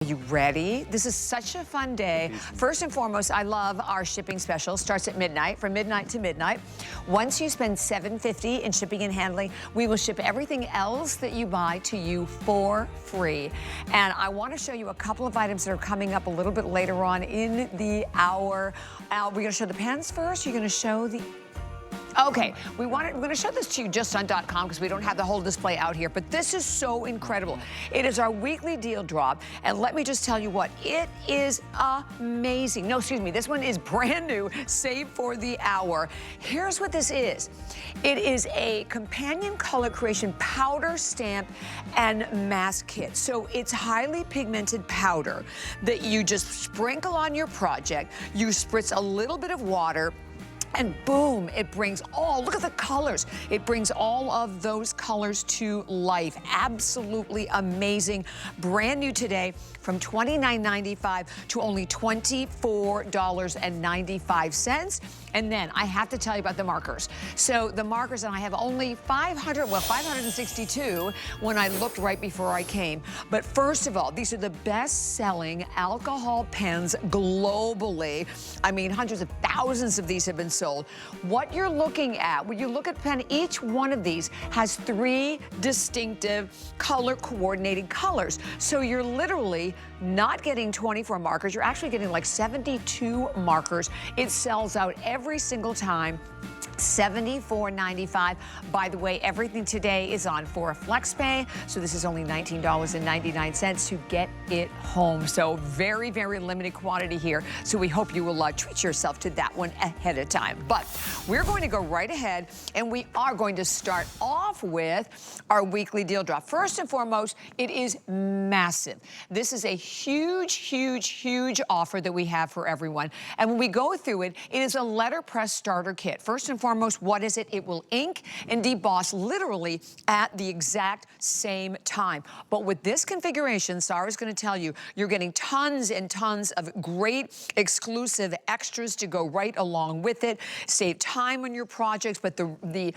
Are you ready? This is such a fun day. First and foremost, I love our shipping special. Starts at midnight, from midnight to midnight. Once you spend $7.50 in shipping and handling, we will ship everything else that you buy to you for free. And I want to show you a couple of items that are coming up a little bit later on in the hour. We're going to show the pens first. You're going to show the... Okay, we're going to show this to you just on .com because we don't have the whole display out here, but this is so incredible. It is our weekly deal drop, and let me just tell you what, it is amazing. No, excuse me, this one is brand new, save for the hour. Here's what this is. It is a companion color creation powder stamp and mask kit. So it's highly pigmented powder that you just sprinkle on your project. You spritz a little bit of water, and boom, it brings all, look at the colors. It brings all of those colors to life. Absolutely amazing. Brand new today from $29.95 to only $24.95. And then I have to tell you about the markers. So the markers, and I have only 562 when I looked right before I came. But first of all, these are the best-selling alcohol pens globally. I mean, hundreds of thousands of these have been sold. What you're looking at, when you look at pen, each one of these has 3 distinctive color-coordinated colors. So you're literally not getting 24 markers. You're actually getting like 72 markers. It sells out every single time. $74.95. By the way, everything today is on for a flex pay, so this is only $19.99 to get it home. So very, very limited quantity here, so we hope you will treat yourself to that one ahead of time. But we're going to go right ahead, and we are going to start off with our weekly deal drop. First and foremost, it is massive. This is a huge, huge, huge offer that we have for everyone. And when we go through it, it is a letterpress starter kit. First and foremost, what is it? It will ink and deboss literally at the exact same time. But with this configuration, Sarah's going to tell you, you're getting tons and tons of great exclusive extras to go right along with it. Save time on your projects, but the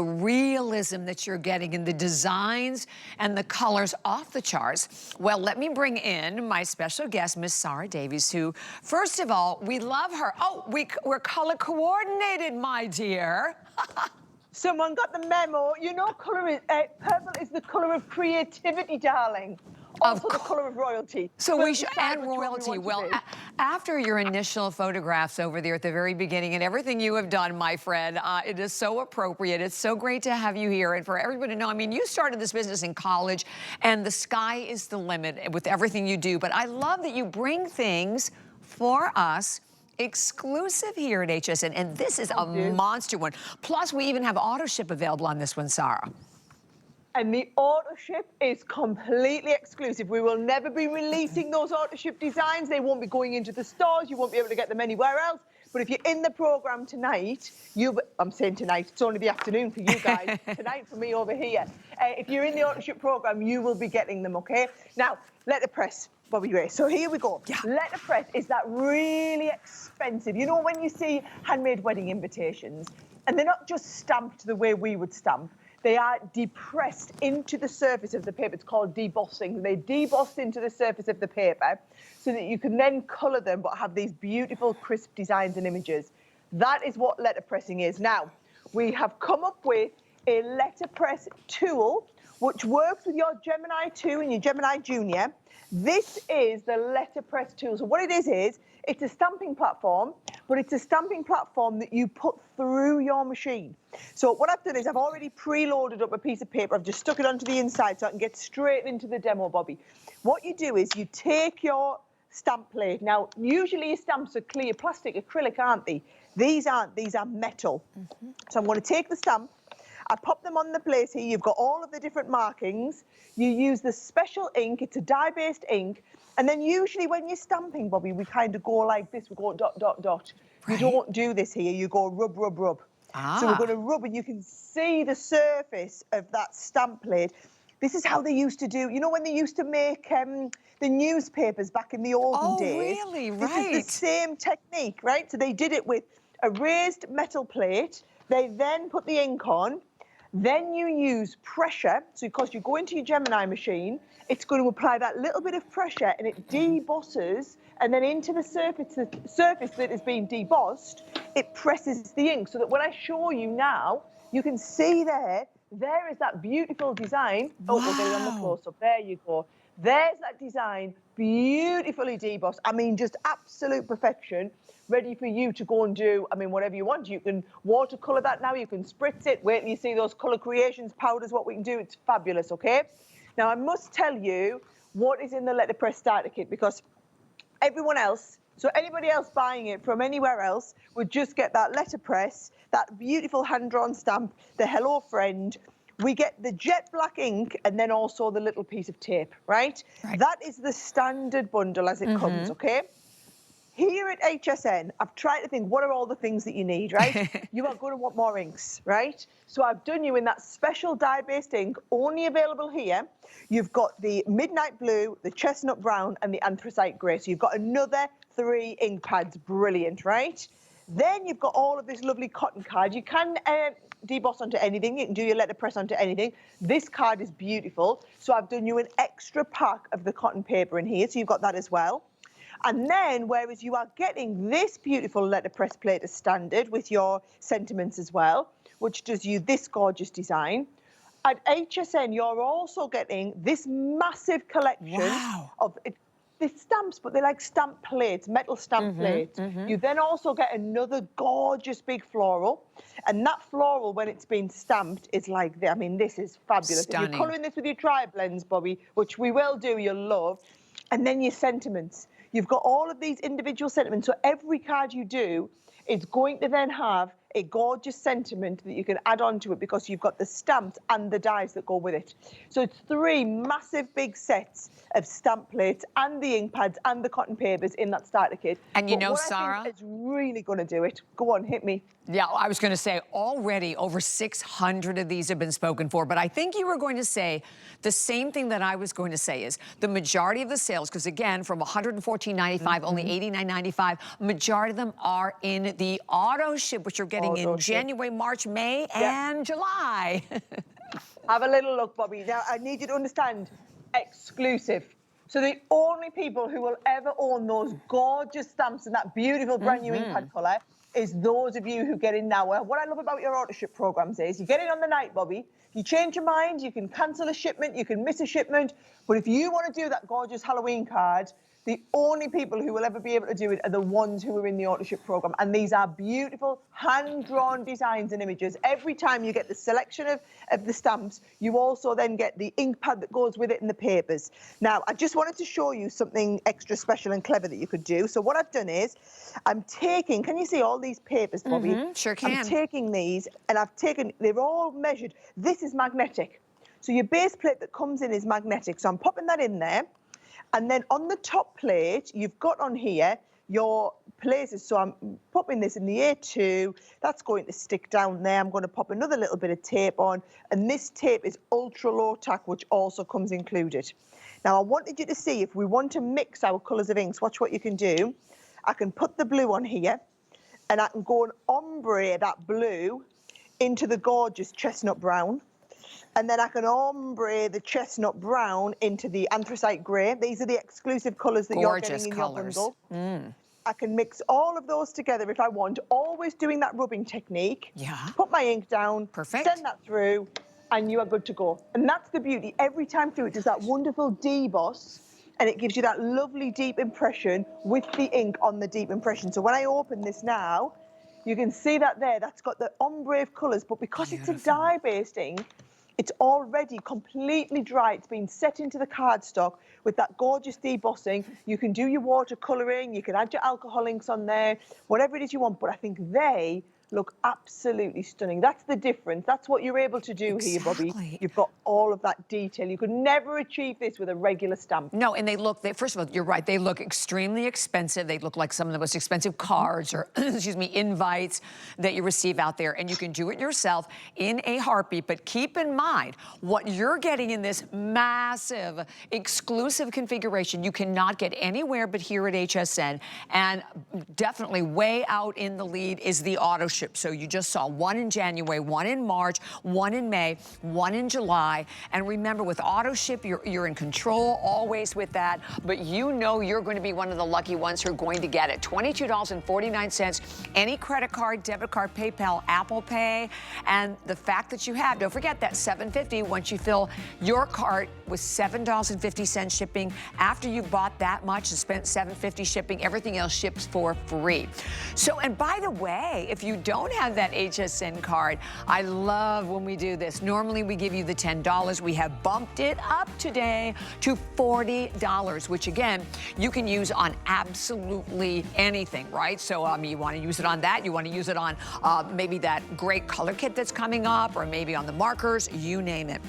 realism that you're getting in the designs and the colors off the charts. Well, let me bring in my special guest, Miss Sarah Davies, who, first of all, we love her. Oh, we're color coordinated, my dear. Someone got the memo. You know, purple is the color of creativity, darling. Also the color of royalty. So we should add royalty. Well, after your initial photographs over there at the very beginning and everything you have done, my friend, it is so appropriate. It's so great to have you here. And for everybody to know, I mean, you started this business in college, and the sky is the limit with everything you do. But I love that you bring things for us exclusive here at HSN, and this is a monster one. Plus, we even have auto ship available on this one, Sarah. And the auto ship is completely exclusive. We will never be releasing those auto ship designs. They won't be going into the stores. You won't be able to get them anywhere else. But if you're in the program tonight, I'm saying tonight, it's only the afternoon for you guys, tonight for me over here. If you're in the auto ship program, you will be getting them, okay? Now, letterpress. Bobby Gray. So here we go. Yeah. Letterpress is that really expensive. You know when you see handmade wedding invitations, and they're not just stamped the way we would stamp, they are depressed into the surface of the paper. It's called debossing. They deboss into the surface of the paper so that you can then colour them but have these beautiful crisp designs and images. That is what letterpressing is. Now, we have come up with a letterpress tool which works with your Gemini 2 and your Gemini Junior. This is the letterpress tool. So what it is it's a stamping platform, but it's a stamping platform that you put through your machine. So what I've done is I've already preloaded up a piece of paper. I've just stuck it onto the inside so I can get straight into the demo, Bobby. What you do is you take your stamp plate. Now, usually your stamps are clear plastic, acrylic, aren't they? These aren't. These are metal. So I'm going to take the stamp. I pop them on the plate here. You've got all of the different markings. You use the special ink. It's a dye-based ink. And then usually when you're stamping, Bobby, we kind of go like this. We go dot, dot, dot. Right. You don't do this here. You go rub, rub, rub. So we're going to rub, and you can see the surface of that stamp plate. This is how they used to do, you know, when they used to make the newspapers back in the olden days. Oh, really? Right. This is the same technique, right? So they did it with a raised metal plate. They then put the ink on. Then you use pressure. So because you go into your Gemini machine, it's going to apply that little bit of pressure and it debosses, and then into the surface that is being debossed, it presses the ink so that when I show you now, you can see there is that beautiful design. Wow. Oh, we'll get it on the close-up. There you go. There's that design, beautifully debossed. I mean, just absolute perfection, ready for you to go and do, I mean, whatever you want. You can watercolor that now, you can spritz it. Wait till you see those color creations powders, what we can do. It's fabulous, okay? Now, I must tell you what is in the letterpress starter kit, because everyone else, so anybody else buying it from anywhere else would just get that letterpress, that beautiful hand-drawn stamp, the hello friend. We get the jet black ink and then also the little piece of tape, right? That is the standard bundle as it comes, okay? Here at HSN, I've tried to think, what are all the things that you need, right? You are going to want more inks, right? So I've done you in that special dye-based ink, only available here. You've got the midnight blue, the chestnut brown, and the anthracite grey. So you've got another 3 ink pads. Brilliant, right? Then you've got all of this lovely cotton card. You can deboss onto anything. You can do your letterpress onto anything. This card is beautiful. So I've done you an extra pack of the cotton paper in here. So you've got that as well. And then, whereas you are getting this beautiful letterpress plate as standard with your sentiments as well, which does you this gorgeous design, at HSN, you're also getting this massive collection of the stamps, but they're like stamp plates, metal stamp plates. You then also get another gorgeous big floral. And that floral, when it's been stamped, is like, I mean, this is fabulous. Stunning. If you're colouring this with your tri-blends, Bobby, which we will do, you'll love. And then your sentiments. You've got all of these individual sentiments. So every card you do is going to then have a gorgeous sentiment that you can add on to it, because you've got the stamps and the dies that go with it. So it's 3 massive big sets of stamp plates and the ink pads and the cotton papers in that starter kit. And you know, what Sarah, I think is really going to do it. Go on, hit me. Yeah, I was going to say already over 600 of these have been spoken for, but I think you were going to say the same thing that I was going to say is the majority of the sales, because again, from $114.95, only $89.95, majority of them are in the auto ship, which you're getting in January, March, May, and July. Have a little look, Bobby. Now, I need you to understand, exclusive. So the only people who will ever own those gorgeous stamps and that beautiful brand new ink pad colour is those of you who get in now. What I love about your auto ship programs is you get in on the night, Bobby. You change your mind, you can cancel a shipment, you can miss a shipment. But if you want to do that gorgeous Halloween card, the only people who will ever be able to do it are the ones who are in the auto ship program. And these are beautiful hand-drawn designs and images. Every time you get the selection of the stamps, you also then get the ink pad that goes with it and the papers. Now, I just wanted to show you something extra special and clever that you could do. So what I've done is I'm taking, can you see all these papers, Bobby? Sure can. I'm taking these and they're all measured. This is magnetic. So your base plate that comes in is magnetic. So I'm popping that in there. And then on the top plate, you've got on here your places. So I'm popping this in the A2. That's going to stick down there. I'm going to pop another little bit of tape on. And this tape is ultra low tack, which also comes included. Now, I wanted you to see if we want to mix our colours of inks, watch what you can do. I can put the blue on here and I can go and ombre that blue into the gorgeous chestnut brown. And then I can ombre the chestnut brown into the anthracite grey. These are the exclusive colours that you're getting in your bundle. I can mix all of those together if I want, always doing that rubbing technique. Put my ink down, send that through, and you are good to go. And that's the beauty. Every time through, it does that wonderful deboss, and it gives you that lovely deep impression with the ink on the deep impression. So when I open this now, you can see that there. That's got the ombre of colours, but because it's a dye-based ink, it's already completely dry. It's been set into the cardstock with that gorgeous debossing. You can do your watercolouring, you can add your alcohol inks on there, whatever it is you want, but I think they look absolutely stunning. That's the difference. That's what you're able to do here, Bobby. You've got all of that detail. You could never achieve this with a regular stamp. No, and first of all, you're right, they look extremely expensive. They look like some of the most expensive cards or, excuse me, invites that you receive out there. And you can do it yourself in a heartbeat. But keep in mind, what you're getting in this massive, exclusive configuration, you cannot get anywhere but here at HSN. And definitely way out in the lead is the auto ship. ship. So you just saw one in January, one in March, one in May, one in July. And remember, with auto ship, you're in control always with that, but you know you're going to be one of the lucky ones who are going to get it. $22.49, any credit card, debit card, PayPal, Apple Pay, and the fact that you have, don't forget that $7.50 once you fill your cart with $7.50 shipping. After you bought that much and spent $7.50 shipping, everything else ships for free. So, and by the way, if you don't have that HSN card, I love when we do this. Normally we give you the $10. We have bumped it up today to $40, which again, you can use on absolutely anything, right? So you want to use it on that, you want to use it on maybe that great color kit that's coming up, or maybe on the markers, you name it.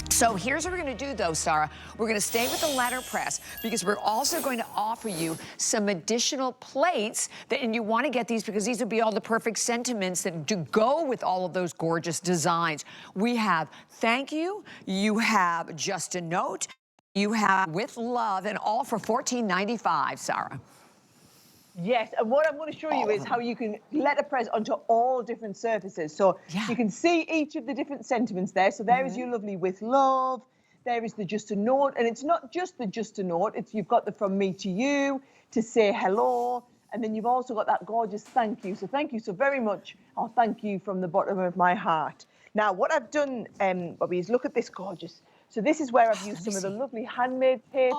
So here's what we're going to do, though, Sarah. We're going to stay with the letterpress because we're also going to offer you some additional plates and you want to get these because these would be all the perfect sentiments that do go with all of those gorgeous designs. We have thank you, you have just a note, you have with love, and all for $14.95, Sarah. Yes, and what I'm going to show you is how you can letterpress onto all different surfaces. So you can see each of the different sentiments there. So there is your lovely with love. There is the just a note. And it's not just the just a note. It's you've got the from me to you to say hello. And then you've also got that gorgeous thank you. So thank you so very much. Oh, thank you from the bottom of my heart. Now, what I've done, Bobby, is look at this gorgeous. So this is where I've used some of the lovely handmade papers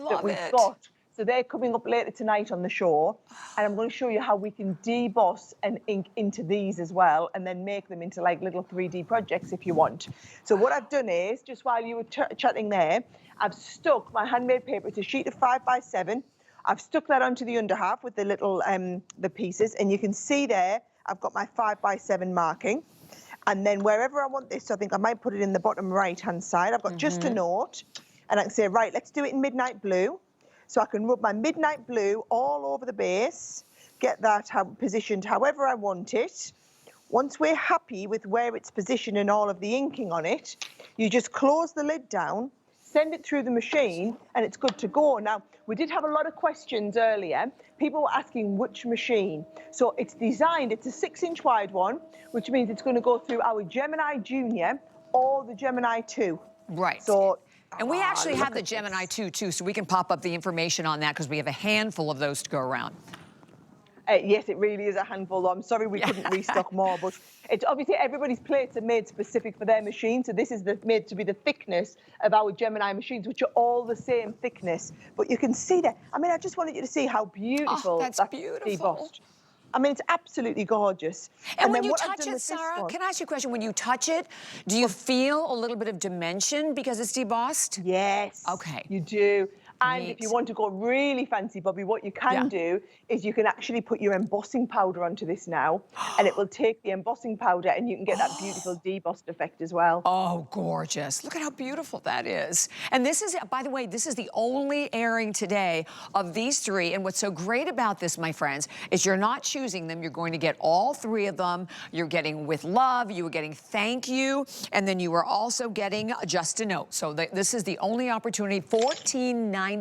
that we've got. So they're coming up later tonight on the show, and I'm going to show you how we can deboss and ink into these as well, and then make them into like little 3D projects if you want. So what I've done is, just while you were chatting there, I've stuck my handmade paper. It's a sheet of 5x7. I've stuck that onto the under half with the little the pieces, and you can see there I've got my 5x7 marking. And then wherever I want this, I think I might put it in the bottom right-hand side. I've got just a note, and I can say, right, let's do it in midnight blue. So I can rub my midnight blue all over the base, get that positioned however I want it. Once we're happy with where it's positioned and all of the inking on it, you just close the lid down, send it through the machine, and it's good to go. Now, we did have a lot of questions earlier. People were asking which machine. So it's designed, it's a 6-inch wide one, which means it's going to go through our Gemini Junior or the Gemini 2. Right. So, and we actually have the Gemini 2 too, so we can pop up the information on that because we have a handful of those to go around. Yes, it really is a handful. I'm sorry we couldn't restock more, but it's obviously everybody's plates are made specific for their machine. So this is made to be the thickness of our Gemini machines, which are all the same thickness. But you can see that. I mean, I just wanted you to see how beautiful that's beautiful. Debossed. I mean, it's absolutely gorgeous. And when you touch it, Sarah, can I ask you a question? When you touch it, do you feel a little bit of dimension because it's debossed? Yes. Okay. You do. And if you want to go really fancy, Bobby, what you can do is you can actually put your embossing powder onto this now, and it will take the embossing powder and you can get that beautiful debossed effect as well. Oh, gorgeous. Look at how beautiful that is. And this is, by the way, this is the only airing today of these three. And what's so great about this, my friends, is you're not choosing them. You're going to get all three of them. You're getting with love, you are getting thank you, and then you are also getting just a note. So this is the only opportunity, $14.95.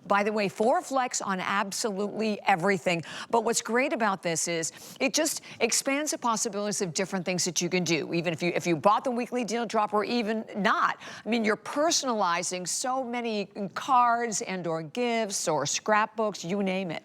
By the way, 4 flex on absolutely everything. But what's great about this is it just expands the possibilities of different things that you can do. Even if you bought the weekly deal drop or even not. I mean, you're personalizing so many cards and or gifts or scrapbooks, you name it.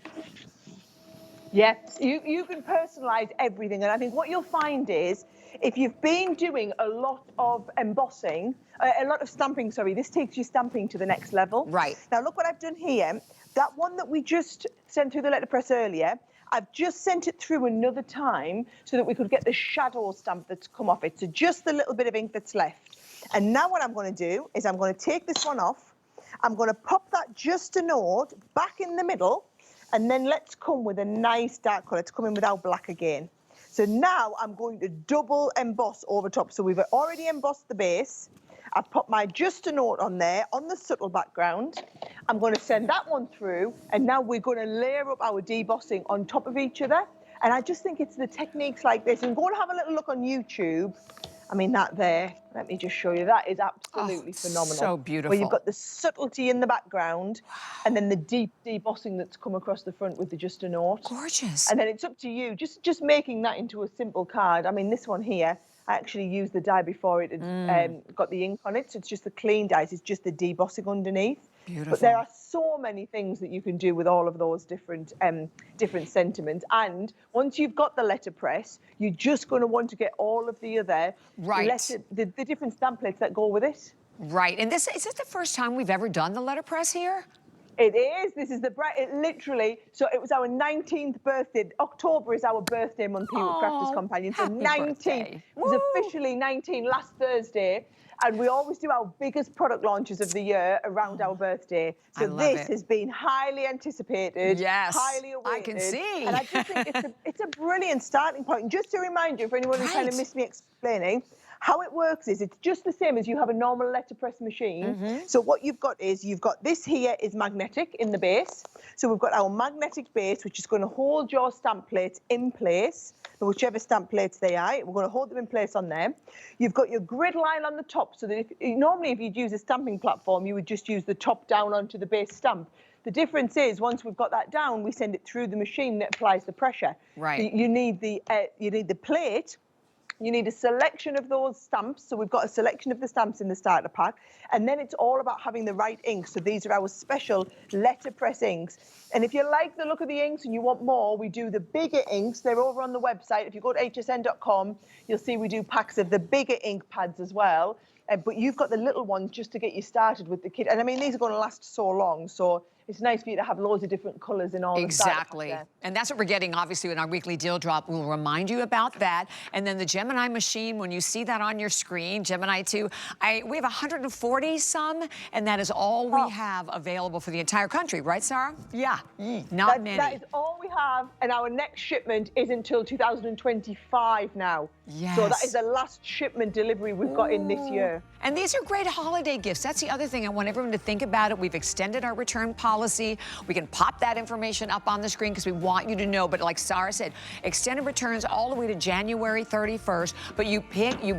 Yes, you can personalize everything. And I think what you'll find is if you've been doing a lot of embossing, a lot of stamping, sorry, this takes your stamping to the next level. Right. Now, look what I've done here. That one that we just sent through the letterpress earlier, I've just sent it through another time so that we could get the shadow stamp that's come off it. So just the little bit of ink that's left. And now what I'm going to do is I'm going to take this one off. I'm going to pop that just a note back in the middle. And then let's come with a nice dark colour. Let's come in without black again. So now I'm going to double emboss over top. So we've already embossed the base. I've put my just a note on there on the subtle background. I'm going to send that one through. And now we're going to layer up our debossing on top of each other. And I just think it's the techniques like this. And go and have a little look on YouTube I mean, that there, let me just show you, that is absolutely phenomenal. So beautiful. Where you've got the subtlety in the background and then the deep debossing that's come across the front with the just a note. Gorgeous. And then it's up to you, just making that into a simple card. I mean, this one here, I actually used the die before it had got the ink on it, so it's just the clean dies, it's just the debossing underneath. Beautiful. But there are so many things that you can do with all of those different different sentiments. And once you've got the letterpress, you're just going to want to get all of the other the different stamp plates that go with it. Right. And is this the first time we've ever done the letterpress here? It is. This is literally, so it was our 19th birthday. October is our birthday month here at Crafters Companion. So 19, it was officially 19 last Thursday. And we always do our biggest product launches of the year around our birthday. So this has been highly anticipated, highly awaited. I can see. And I just think it's a brilliant starting point. And just to remind you, for anyone who kind of missed me explaining, how it works is it's just the same as you have a normal letterpress machine. So what you've got is this here is magnetic in the base. So we've got our magnetic base, which is going to hold your stamp plates in place, whichever stamp plates they are. We're going to hold them in place on there. You've got your grid line on the top, so that normally if you'd use a stamping platform, you would just use the top down onto the base stamp. The difference is once we've got that down, we send it through the machine that applies the pressure. Right. So you need the plate. You need a selection of those stamps. So we've got a selection of the stamps in the starter pack. And then it's all about having the right ink. So these are our special letterpress inks. And if you like the look of the inks and you want more, we do the bigger inks. They're over on the website. If you go to hsn.com, you'll see we do packs of the bigger ink pads as well. But you've got the little ones just to get you started with the kit. And I mean, these are going to last so long. So it's nice for you to have loads of different colours in all Exactly. And that's what we're getting, obviously, in our weekly deal drop. We'll remind you about that. And then the Gemini machine, when you see that on your screen, Gemini 2, we have 140 some, and that is all we have available for the entire country. Right, Sarah? Yeah, not many. That is all we have, and our next shipment is until 2025 now. Yes. So that is the last shipment delivery we've got in this year. And these are great holiday gifts. That's the other thing. I want everyone to think about it. We've extended our return policy. We can pop that information up on the screen because we want you to know. But like Sarah said, extended returns all the way to January 31st. But you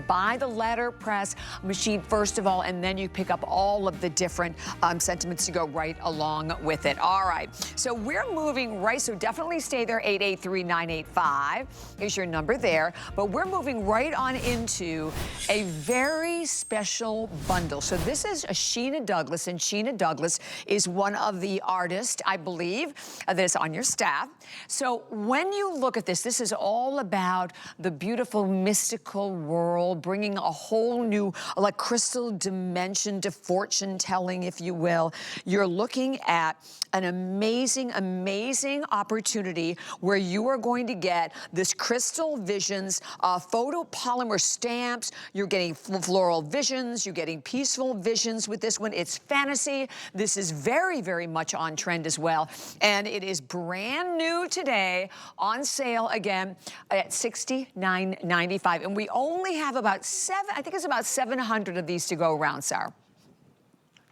buy the letterpress machine first of all, and then you pick up all of the different sentiments to go right along with it. All right. So we're moving right. So definitely stay there. 883-985 is your number there. But we're moving right on into a very special bundle. So this is a Sheena Douglas, and Sheena Douglas is one of the artists, I believe, that is on your staff. So when you look at this, this is all about the beautiful mystical world, bringing a whole new, like, crystal dimension to fortune telling, if you will. You're looking at an amazing, amazing opportunity where you are going to get this crystal visions, photopolymer stamps. You're getting floral visions. You're getting peaceful visions with this one. It's fantasy. This is very, very much on trend as well. And it is brand new today, on sale again at $69.95. And we only have about 700 of these to go around, Sarah.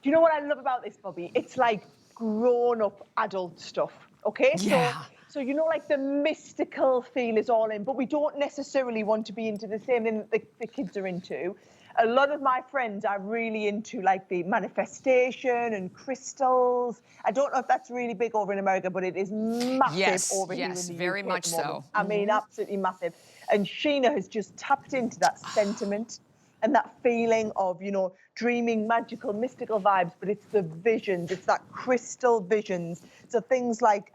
Do you know what I love about this, Bobby? It's like grown-up adult stuff, okay? Yeah. So you know, like the mystical feel is all in, but we don't necessarily want to be into the same thing that the kids are into. A lot of my friends are really into like the manifestation and crystals. I don't know if that's really big over in America, but it is massive over here in the UK. Yes, very much so. I mean, absolutely massive. And Sheena has just tapped into that sentiment and that feeling of, you know, dreaming, magical, mystical vibes, but it's the visions, it's that crystal visions. So things like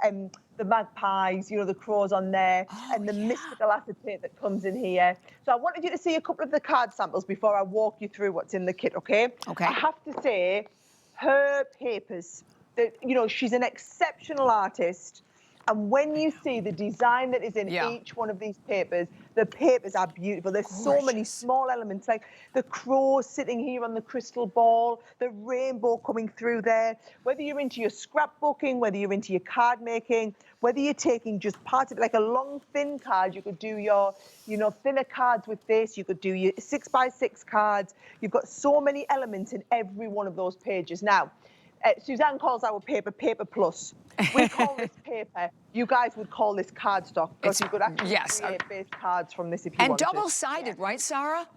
the magpies, you know, the crows on there, and the mystical acetate that comes in here. So I wanted you to see a couple of the card samples before I walk you through what's in the kit, okay? Okay. I have to say, her papers, you know, she's an exceptional artist. And when you see the design that is in each one of these papers, the papers are beautiful. There's so many small elements, like the crow sitting here on the crystal ball, the rainbow coming through there. Whether you're into your scrapbooking, whether you're into your card making, whether you're taking just parts of it, like a long, thin card, you could do your, you know, thinner cards with this. You could do your 6x6 cards. You've got so many elements in every one of those pages. Now, Suzanne calls our paper Paper Plus. We call this paper, you guys would call this cardstock, because you could actually create base cards from this if you wanted. And double-sided, right, Sarah?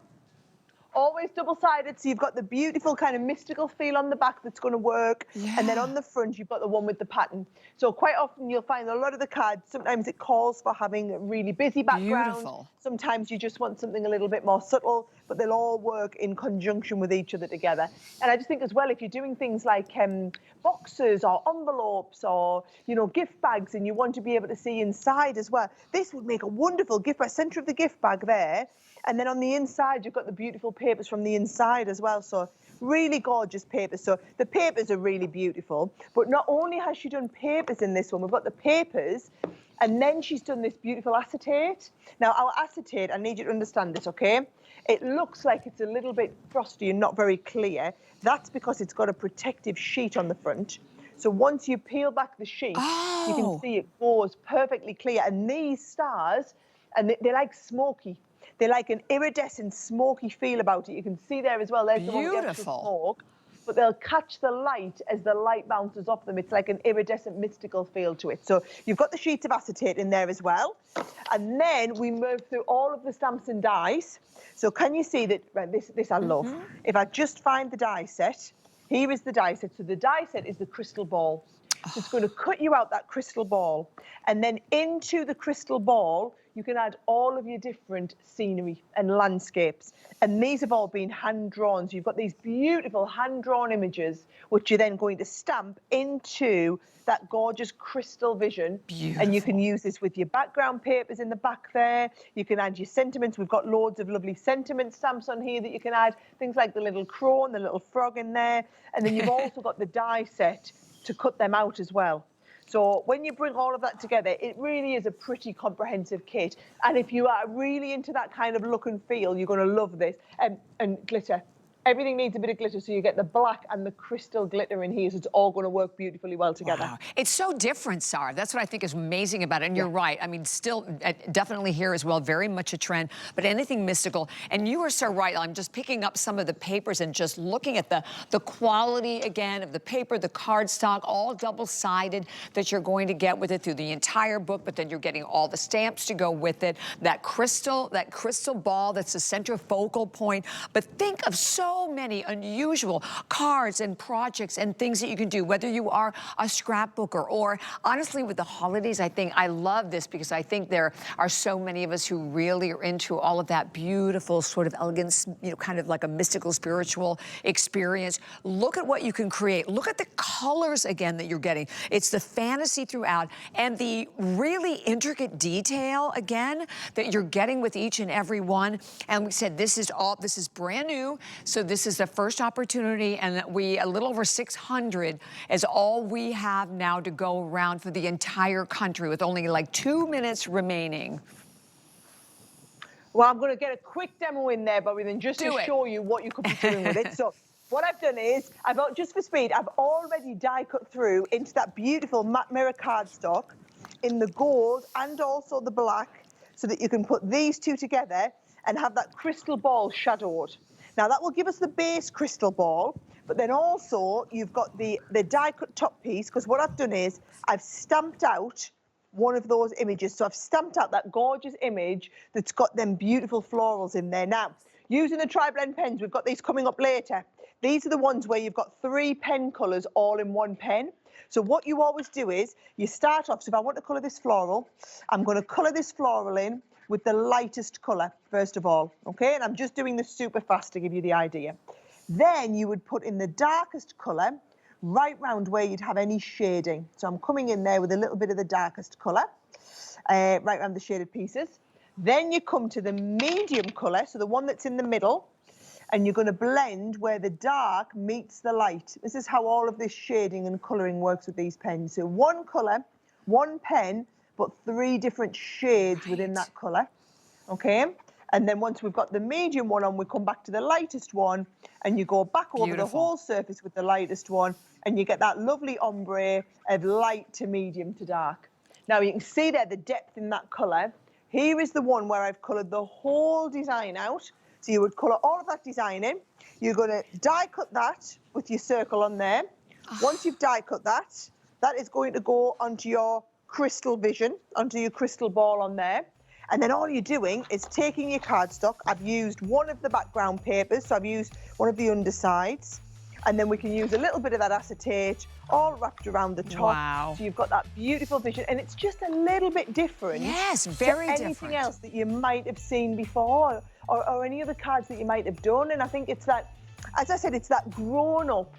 Always double-sided, so you've got the beautiful kind of mystical feel on the back that's going to work. Yeah. And then on the front, you've got the one with the pattern. So quite often you'll find a lot of the cards, sometimes it calls for having a really busy background. Beautiful. Sometimes you just want something a little bit more subtle, but they'll all work in conjunction with each other together. And I just think as well, if you're doing things like boxes or envelopes or, you know, gift bags, and you want to be able to see inside as well, this would make a wonderful gift bag, center of the gift bag there. And then on the inside, you've got the beautiful papers from the inside as well. So really gorgeous papers. So the papers are really beautiful. But not only has she done papers in this one, we've got the papers, and then she's done this beautiful acetate. Now, our acetate, I need you to understand this, okay? It looks like it's a little bit frosty and not very clear. That's because it's got a protective sheet on the front. So once you peel back the sheet, you can see it goes perfectly clear. And these stars, and they're like smoky. They're like an iridescent, smoky feel about it. You can see there as well. There's the one with the actual smoke. But they'll catch the light as the light bounces off them. It's like an iridescent, mystical feel to it. So you've got the sheets of acetate in there as well. And then we move through all of the stamps and dies. So can you see that? Right, this I love. If I just find the die set, here is the die set. So the die set is the crystal ball. So it's going to cut you out that crystal ball. And then into the crystal ball, you can add all of your different scenery and landscapes. And these have all been hand-drawn. So you've got these beautiful hand-drawn images, which you're then going to stamp into that gorgeous crystal vision. Beautiful. And you can use this with your background papers in the back there. You can add your sentiments. We've got loads of lovely sentiment stamps on here that you can add. Things like the little crow and the little frog in there. And then you've also got the die set to cut them out as well. So when you bring all of that together, it really is a pretty comprehensive kit. And if you are really into that kind of look and feel, you're going to love this. And glitter. Everything needs a bit of glitter, so you get the black and the crystal glitter in here, so it's all going to work beautifully well together. Wow. It's so different, Sarah. That's what I think is amazing about it. And you're right. I mean, still definitely here as well, very much a trend, but anything mystical. And you are so right. I'm just picking up some of the papers and just looking at the quality, again, of the paper, the cardstock, all double-sided that you're going to get with it through the entire book, but then you're getting all the stamps to go with it. That crystal ball that's the centrifocal point. But think of so many unusual cards and projects and things that you can do, whether you are a scrapbooker or honestly with the holidays. I love this because I think there are so many of us who really are into all of that beautiful sort of elegance, you know, kind of like a mystical, spiritual experience. Look at what you can create. Look at the colors again that you're getting. It's the fantasy throughout and the really intricate detail again that you're getting with each and every one. And we said this is brand new. So this is the first opportunity, and that a little over 600 is all we have now to go around for the entire country with only like 2 minutes remaining. Well, I'm going to get a quick demo in there, Bobby, then just to show you what you could be doing with it. So what I've done is, just for speed, I've already die cut through into that beautiful matte mirror cardstock in the gold and also the black, so that you can put these two together and have that crystal ball shadowed. Now, that will give us the base crystal ball, but then also you've got the die-cut top piece, because what I've done is I've stamped out one of those images. So I've stamped out that gorgeous image that's got them beautiful florals in there. Now, using the tri-blend pens, we've got these coming up later. These are the ones where you've got 3 pen colours all in one pen. So what you always do is you start off, so if I want to colour this floral, I'm going to colour this floral in with the lightest colour, first of all, okay? And I'm just doing this super fast to give you the idea. Then you would put in the darkest colour right round where you'd have any shading. So I'm coming in there with a little bit of the darkest colour, right round the shaded pieces. Then you come to the medium colour, so the one that's in the middle, and you're going to blend where the dark meets the light. This is how all of this shading and colouring works with these pens. So one colour, one pen, but 3 different shades within that colour, okay? And then once we've got the medium one on, we come back to the lightest one, and you go back over the whole surface with the lightest one, and you get that lovely ombre of light to medium to dark. Now, you can see there the depth in that colour. Here is the one where I've coloured the whole design out. So you would colour all of that design in. You're going to die cut that with your circle on there. Once you've die cut that, that is going to go onto your crystal vision, onto your crystal ball on there. And then all you're doing is taking your cardstock. I've used one of the background papers, so I've used one of the undersides. And then we can use a little bit of that acetate all wrapped around the top. Wow. So you've got that beautiful vision, and it's just a little bit different. Yes, very to anything different. else that you might have seen before, or any other cards that you might have done. And I think it's that, as I said, it's that grown up,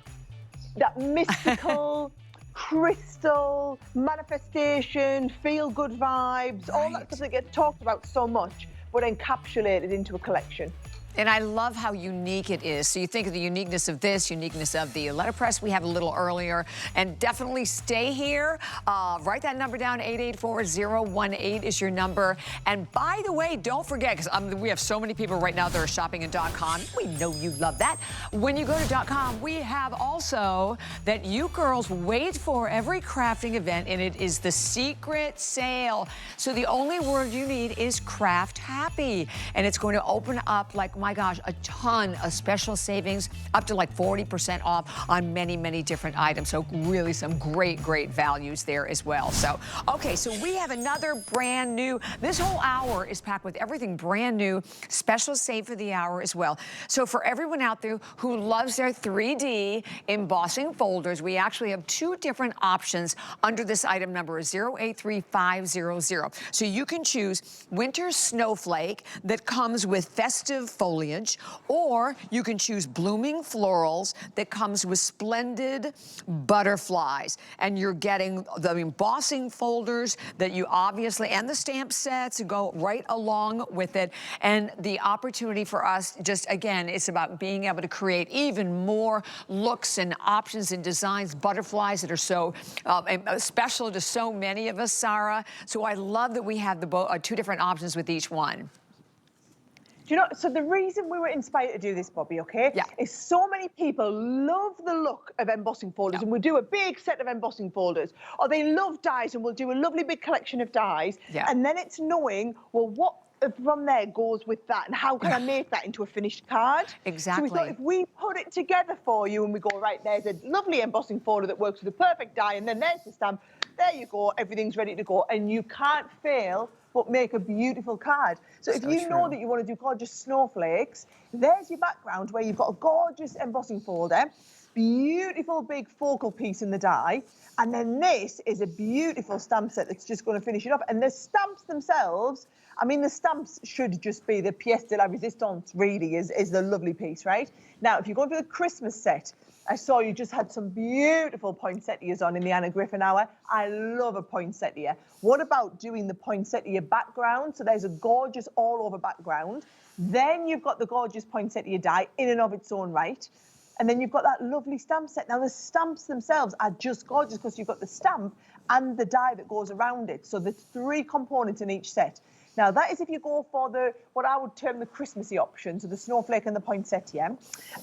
that mystical, crystal, manifestation, feel good vibes, all that stuff that gets talked about so much, but encapsulated into a collection. And I love how unique it is. So you think of the uniqueness of this, uniqueness of the letterpress we have a little earlier, and definitely stay here. Write that number down, 884-018 is your number. And by the way, don't forget, because we have so many people right now that are shopping at .com. We know you love that. When you go to .com, we have also that you girls wait for every crafting event, and it is the secret sale. So the only word you need is craft happy. And it's going to open up, like, my gosh, a ton of special savings, up to like 40% off on many, many different items. So really some great, great values there as well. So, okay, so we have another brand new, this whole hour is packed with everything brand new, special save for the hour as well. So for everyone out there who loves their 3D embossing folders, we actually have two different options under this item number 083500. So you can choose Winter Snowflake that comes with festive foliage, or you can choose Blooming Florals that comes with splendid butterflies. And you're getting the embossing folders that you obviously, and the stamp sets go right along with it. And the opportunity for us, just again, it's about being able to create even more looks and options and designs, butterflies that are so special to so many of us, Sarah. So I love that we have the two different options with each one. Do you know, so the reason we were inspired to do this, Bobby, okay, is so many people love the look of embossing folders, and we'll do a big set of embossing folders, or they love dies, and we'll do a lovely big collection of dies, and then it's knowing, well, what from there goes with that, and how can I make that into a finished card? Exactly. So we thought if we put it together for you, and we go, right, there's a lovely embossing folder that works with the perfect die, and then there's the stamp, there you go, everything's ready to go, and you can't fail but make a beautiful card. So if you know that you want to do gorgeous snowflakes, there's your background where you've got a gorgeous embossing folder, beautiful big focal piece in the die, and then this is a beautiful stamp set that's just going to finish it off. And the stamps themselves, I mean, the stamps should just be the pièce de la résistance, really, is the lovely piece, right? Now, if you're going for the Christmas set, I saw you just had some beautiful poinsettias on in the Anna Griffin hour. I love a poinsettia. What about doing the poinsettia background? So there's a gorgeous all-over background. Then you've got the gorgeous poinsettia die in and of its own right. And then you've got that lovely stamp set. Now, the stamps themselves are just gorgeous because you've got the stamp and the die that goes around it. So there's 3 components in each set. Now, that is if you go for the, what I would term the Christmassy option, so the snowflake and the poinsettia.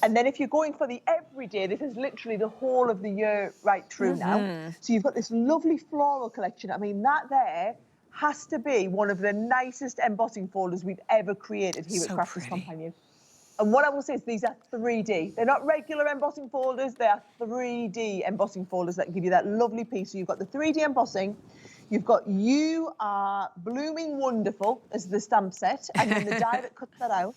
And then if you're going for the everyday, this is literally the whole of the year right through now. So you've got this lovely floral collection. I mean, that there has to be one of the nicest embossing folders we've ever created here at Crafters Companion. And what I will say is these are 3D. They're not regular embossing folders. They are 3D embossing folders that give you that lovely piece. So you've got the 3D embossing. You've got You Are Blooming Wonderful as the stamp set, and then the die that cuts that out.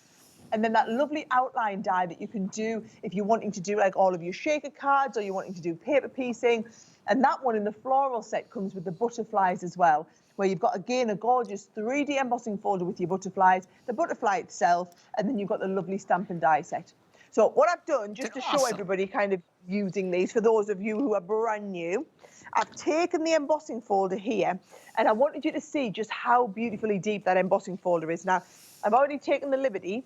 And then that lovely outline die that you can do if you're wanting to do like all of your shaker cards or you're wanting to do paper piecing. And that one in the floral set comes with the butterflies as well, where you've got, again, a gorgeous 3D embossing folder with your butterflies, the butterfly itself, and then you've got the lovely stamp and die set. So what I've done, just to show everybody kind of using these, for those of you who are brand new, I've taken the embossing folder here, and I wanted you to see just how beautifully deep that embossing folder is. Now, I've already taken the liberty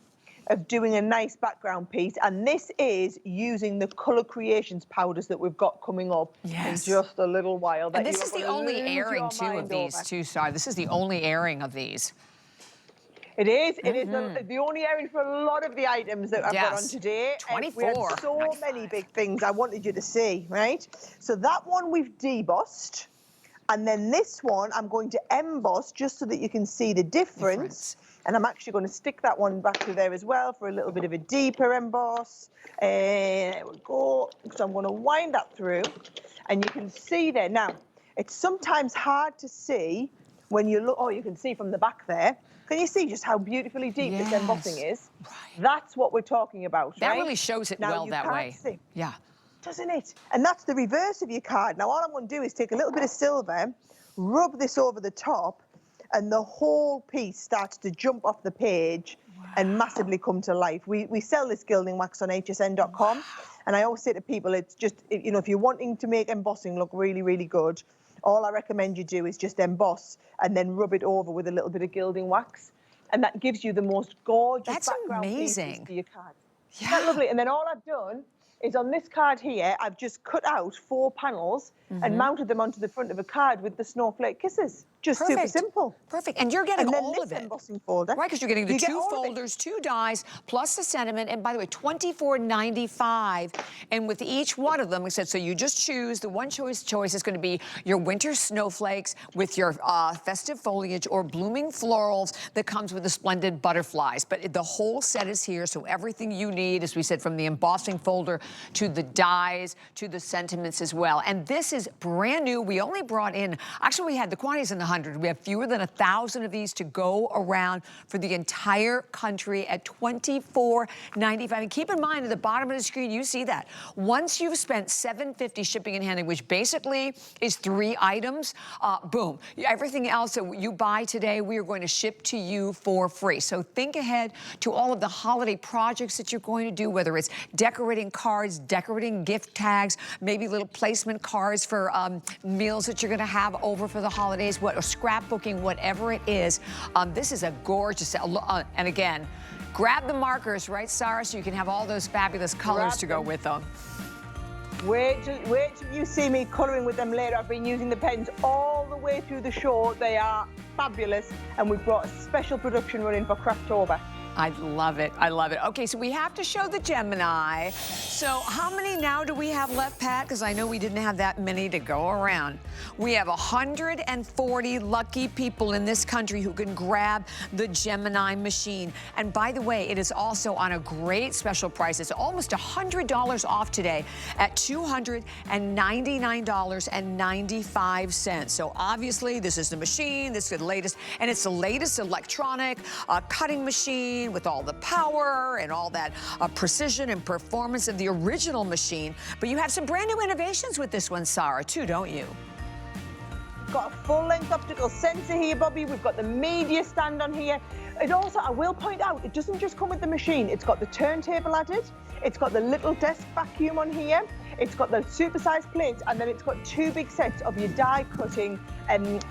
of doing a nice background piece, and this is using the Colour Creations powders that we've got coming up in just a little while. And this is the only airing, too, of these, too, Sarah. This is the only airing of these. It is. It is the only airing for a lot of the items that I've got on today. 24. We had so many big things I wanted you to see, right? So that one we've debossed. And then this one I'm going to emboss just so that you can see the difference. And I'm actually going to stick that one back to there as well for a little bit of a deeper emboss. There we go. So I'm going to wind that through. And you can see there. Now, it's sometimes hard to see when you look, oh, you can see from the back there. Can you see just how beautifully deep this embossing is? Right. That's what we're talking about, That right? really shows it now, well that way. See, yeah. doesn't it? And that's the reverse of your card. Now, all I'm going to do is take a little bit of silver, rub this over the top, and the whole piece starts to jump off the page and massively come to life. We sell this gilding wax on hsn.com. And I always say to people, it's just, you know, if you're wanting to make embossing look really, really good, all I recommend you do is just emboss and then rub it over with a little bit of gilding wax. And that gives you the most gorgeous background pieces for your card. Yeah. Isn't that lovely? And then all I've done is on this card here, I've just cut out 4 panels and mounted them onto the front of a card with the snowflake kisses. Just super simple. Perfect. And you're getting all of it. And then this embossing folder. Right, because you're getting the 2 folders, 2 dies, plus the sentiment. And by the way, $24.95. And with each one of them, I said, so you just choose. The one choice is going to be your winter snowflakes with your festive foliage or blooming florals that comes with the splendid butterflies. But the whole set is here, so everything you need, as we said, from the embossing folder to the dies to the sentiments as well. And this is brand new. We only brought in, actually, we had the quantities in the hundreds. We have fewer than 1,000 of these to go around for the entire country at $24.95. And keep in mind, at the bottom of the screen, you see that. Once you've spent $7.50 shipping and handling, which basically is 3 items, boom. Everything else that you buy today, we are going to ship to you for free. So think ahead to all of the holiday projects that you're going to do, whether it's decorating cards, decorating gift tags, maybe little placement cards for meals that you're going to have over for the holidays, or scrapbooking, whatever it is. This is a gorgeous, and again, grab the markers, right, Sarah, so you can have all those fabulous colors to go with them. Wait till you see me colouring with them later. I've been using the pens all the way through the show. They are fabulous, and we've brought a special production running for Craftober. I love it. I love it. Okay, so we have to show the Gemini. So how many now do we have left, Pat? Because I know we didn't have that many to go around. We have 140 lucky people in this country who can grab the Gemini machine. And by the way, it is also on a great special price. It's almost $100 off today at $299.95. So obviously, this is the machine. This is the latest, and it's the latest electronic cutting machine with all the power and all that precision and performance of the original machine. But you have some brand new innovations with this one, Sarah, too, don't you? Got a full-length optical sensor here, Bobby. We've got the media stand on here. It also, I will point out, it doesn't just come with the machine. It's got the turntable added. It's got the little desk vacuum on here. It's got the supersized plates, and then it's got 2 big sets of your die cutting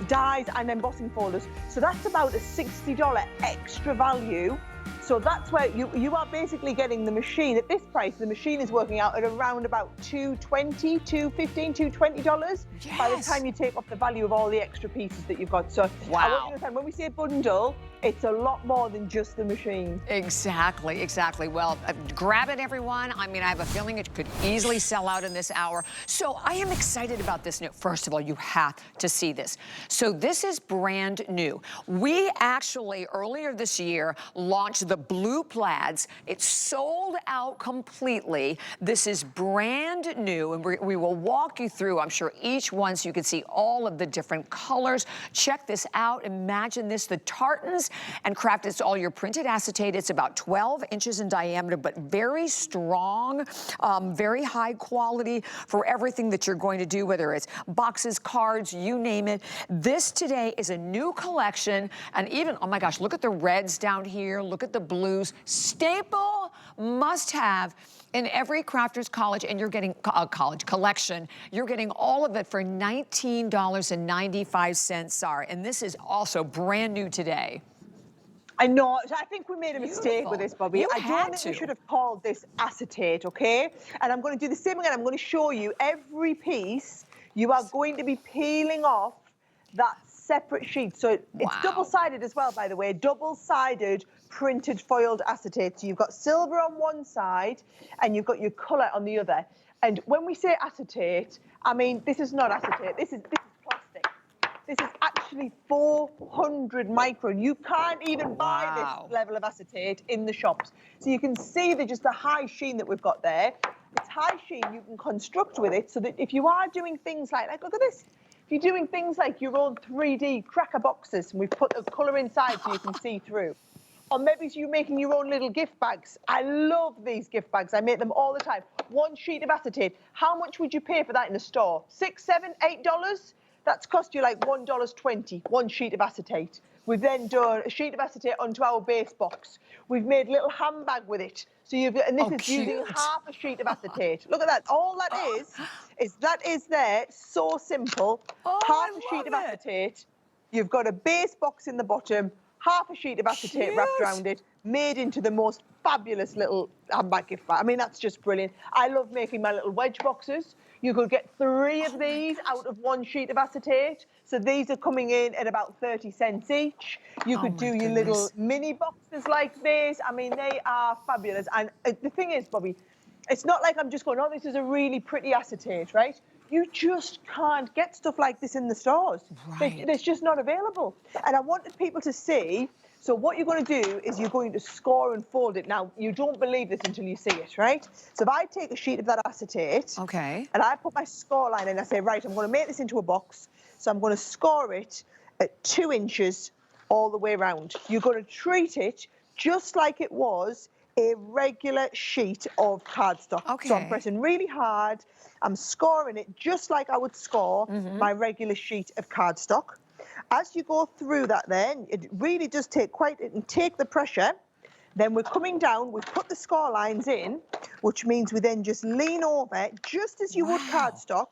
dies and embossing folders. So that's about a $60 extra value. So that's where you are basically getting the machine at this price. The machine is working out at around about $220, $215, $220 by the time you take off the value of all the extra pieces that you've got. So I want you to understand, when we say bundle, it's a lot more than just the machine. Exactly, exactly. Well, grab it, everyone. I mean, I have a feeling it could easily sell out in this hour. So I am excited about this new. First of all, you have to see this. So this is brand new. We actually, earlier this year, launched the blue plaids. It sold out completely. This is brand new, and we will walk you through, I'm sure, each one so you can see all of the different colors. Check this out. Imagine this, the tartans and craft. It's all your printed acetate. It's about 12 inches in diameter, but very strong, very high quality for everything that you're going to do, whether it's boxes, cards, you name it. This today is a new collection, and even, oh my gosh, look at the reds down here. Look at the blues. Staple must have in every Crafters College, and you're getting college collection. You're getting all of it for $19.95, Sarah. And this is also brand new today. I know. I think we made a mistake with this, Bobby. I don't think we should have called this acetate, okay? And I'm going to do the same again. I'm going to show you every piece. You are going to be peeling off that separate sheet. So it's double-sided as well, by the way. Double-sided printed foiled acetate. So you've got silver on one side and you've got your colour on the other. And when we say acetate, I mean, this is not acetate. This is plastic. This is actually 400 micron. You can't even buy this level of acetate in the shops. So you can see just the high sheen that we've got there. It's high sheen you can construct with it so that if you are doing things like look at this. If you're doing things like your own 3D cracker boxes, and we've put the colour inside so you can see through. Or maybe you're making your own little gift bags. I love these gift bags. I make them all the time. 1 sheet of acetate. How much would you pay for that in a store? $6, $7, $8? That's cost you like $1.20, 1 sheet of acetate. We've then done a sheet of acetate onto our base box. We've made a little handbag with it. So you've got, and this is using half a sheet of acetate. Look at that. All that is there. So simple. Half a sheet of acetate. You've got a base box in the bottom, half a sheet of acetate wrapped around it, made into the most fabulous little handbag gift bag. I mean, that's just brilliant. I love making my little wedge boxes. You could get 3 of these out of 1 sheet of acetate. So these are coming in at about 30 cents each. You could do your little mini boxes like this. I mean, they are fabulous. And the thing is, Bobby, it's not like I'm just going, oh, this is a really pretty acetate, right? You just can't get stuff like this in the stores. Right. It's just not available. And I wanted people to see, so what you're going to do is you're going to score and fold it. Now, you don't believe this until you see it, right? So if I take a sheet of that acetate, and I put my score line in, I say, right, I'm going to make this into a box. So I'm going to score it at 2 inches all the way around. You're going to treat it just like it was a regular sheet of cardstock. So I'm pressing really hard. I'm scoring it just like I would score my regular sheet of cardstock. As you go through that then, it really does take take the pressure. Then we're coming down, we've put the score lines in, which means we then just lean over just as you would cardstock,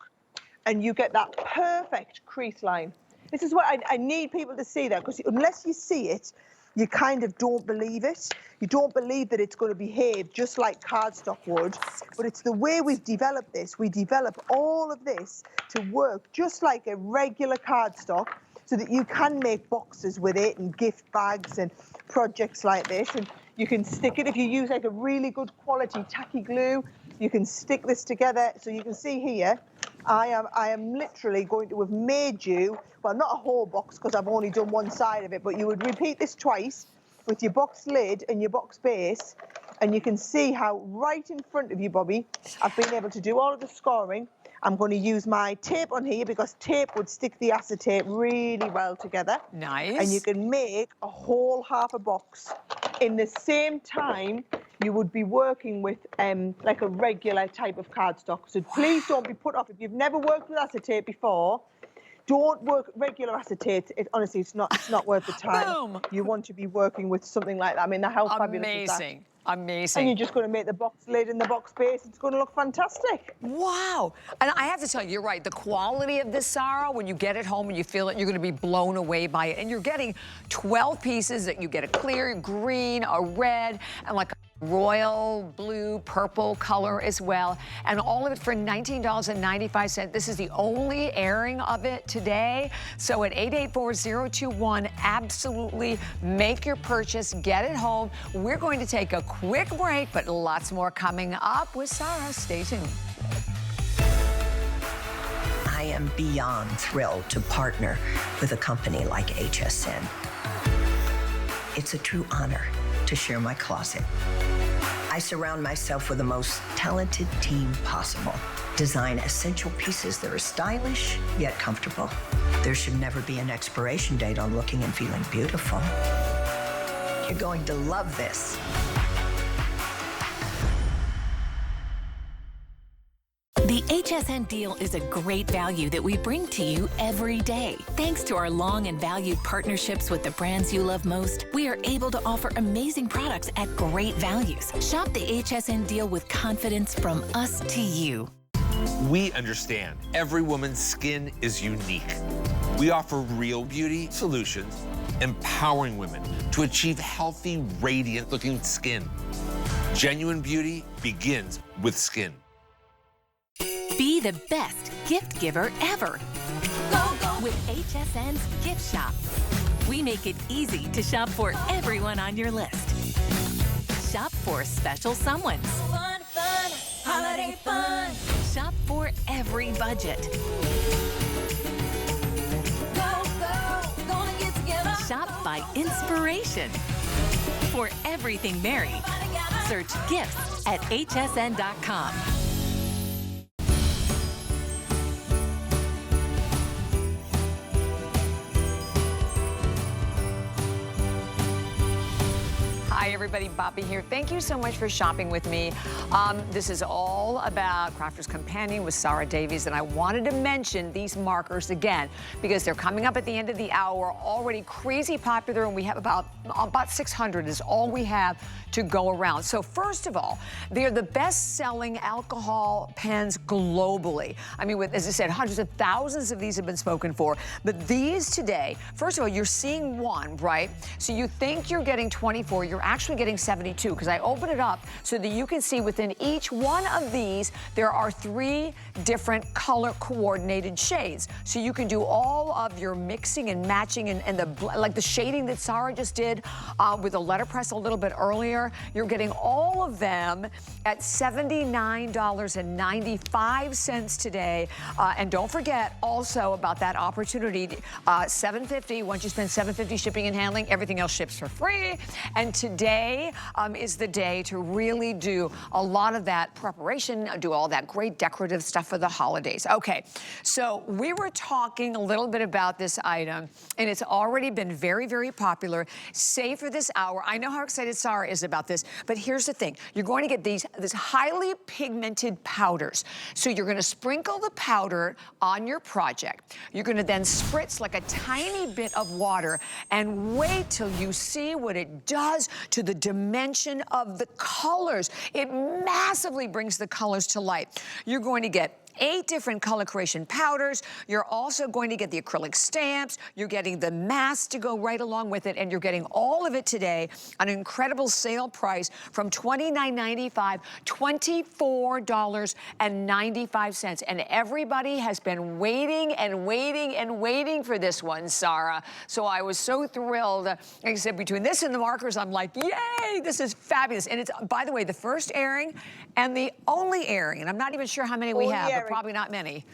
and you get that perfect crease line. This is what I need people to see that, because unless you see it, you kind of don't believe it. You don't believe that it's going to behave just like cardstock would, but it's the way we've developed this. We develop all of this to work just like a regular cardstock, so that you can make boxes with it and gift bags and projects like this. And you can stick it, if you use like a really good quality tacky glue, you can stick this together. So you can see here, I am literally going to have made you, well, not a whole box because I've only done one side of it, but you would repeat this twice with your box lid and your box base, and you can see how right in front of you, Bobby, I've been able to do all of the scoring. I'm going to use my tape on here because tape would stick the acetate really well together. Nice. And you can make a whole half a box in the same time you would be working with like a regular type of cardstock. So please don't be put off. If you've never worked with acetate before, don't work regular acetate. Honestly, it's not worth the time. Boom. You want to be working with something like that. I mean, how fabulous is that? Amazing. Amazing. And you're just going to make the box lid and the box base. It's going to look fantastic. Wow. And I have to tell you, you're right. The quality of this, Sarah, when you get it home and you feel it, you're going to be blown away by it. And you're getting 12 pieces that you get a clear, green, a red, and like a royal blue, purple color as well. And all of it for $19.95. This is the only airing of it today. So at 884-021, absolutely make your purchase, get it home. We're going to take a quick break, but lots more coming up with Sarah. Stay tuned. I am beyond thrilled to partner with a company like HSN. It's a true honor to share my closet. I surround myself with the most talented team possible. Design essential pieces that are stylish yet comfortable. There should never be an expiration date on looking and feeling beautiful. You're going to love this. The HSN deal is a great value that we bring to you every day. Thanks to our long and valued partnerships with the brands you love most, we are able to offer amazing products at great values. Shop the HSN deal with confidence from us to you. We understand every woman's skin is unique. We offer real beauty solutions, empowering women to achieve healthy, radiant-looking skin. Genuine beauty begins with skin. Be the best gift giver ever. Go, go. With HSN's Gift Shop. We make it easy to shop for everyone on your list. Shop for special someones. Fun, fun, holiday fun. Shop for every budget. Go, go, gonna get together. Shop by inspiration. For everything merry, search gifts at hsn.com. everybody. Bobby here. Thank you so much for shopping with me. This is all about Crafter's Companion with Sarah Davies, and I wanted to mention these markers again because they're coming up at the end of the hour, already crazy popular, and we have about 600 is all we have to go around. So first of all, they're the best-selling alcohol pens globally. I mean, with, as I said, hundreds of thousands of these have been spoken for, but these today, first of all, you're seeing one, right? So you think you're getting 24, you're actually getting 72, because I open it up so that you can see within each one of these, there are 3 different color coordinated shades. So you can do all of your mixing and matching and like the shading that Sarah just did with the letterpress a little bit earlier. You're getting all of them at $79.95 today. And don't forget also about that opportunity, $750. Once you spend $750 shipping and handling, everything else ships for free. And today is the day to really do a lot of that preparation, do all that great decorative stuff for the holidays. Okay, so we were talking a little bit about this item, and it's already been very, very popular. Save for this hour. I know how excited Sarah is about this, but here's the thing. You're going to get these highly pigmented powders. So you're going to sprinkle the powder on your project. You're going to then spritz like a tiny bit of water and wait till you see what it does to the dimension of the colors. It massively brings the colors to life. You're going to get 8 different color creation powders. You're also going to get the acrylic stamps. You're getting the mask to go right along with it, and you're getting all of it today on an incredible sale price from $29.95, $24.95. And everybody has been waiting and waiting and waiting for this one, Sarah. So I was so thrilled. Like I said, between this and the markers, I'm like, yay, this is fabulous. And it's, by the way, the first airing and the only airing, and I'm not even sure how many we have, but probably not many.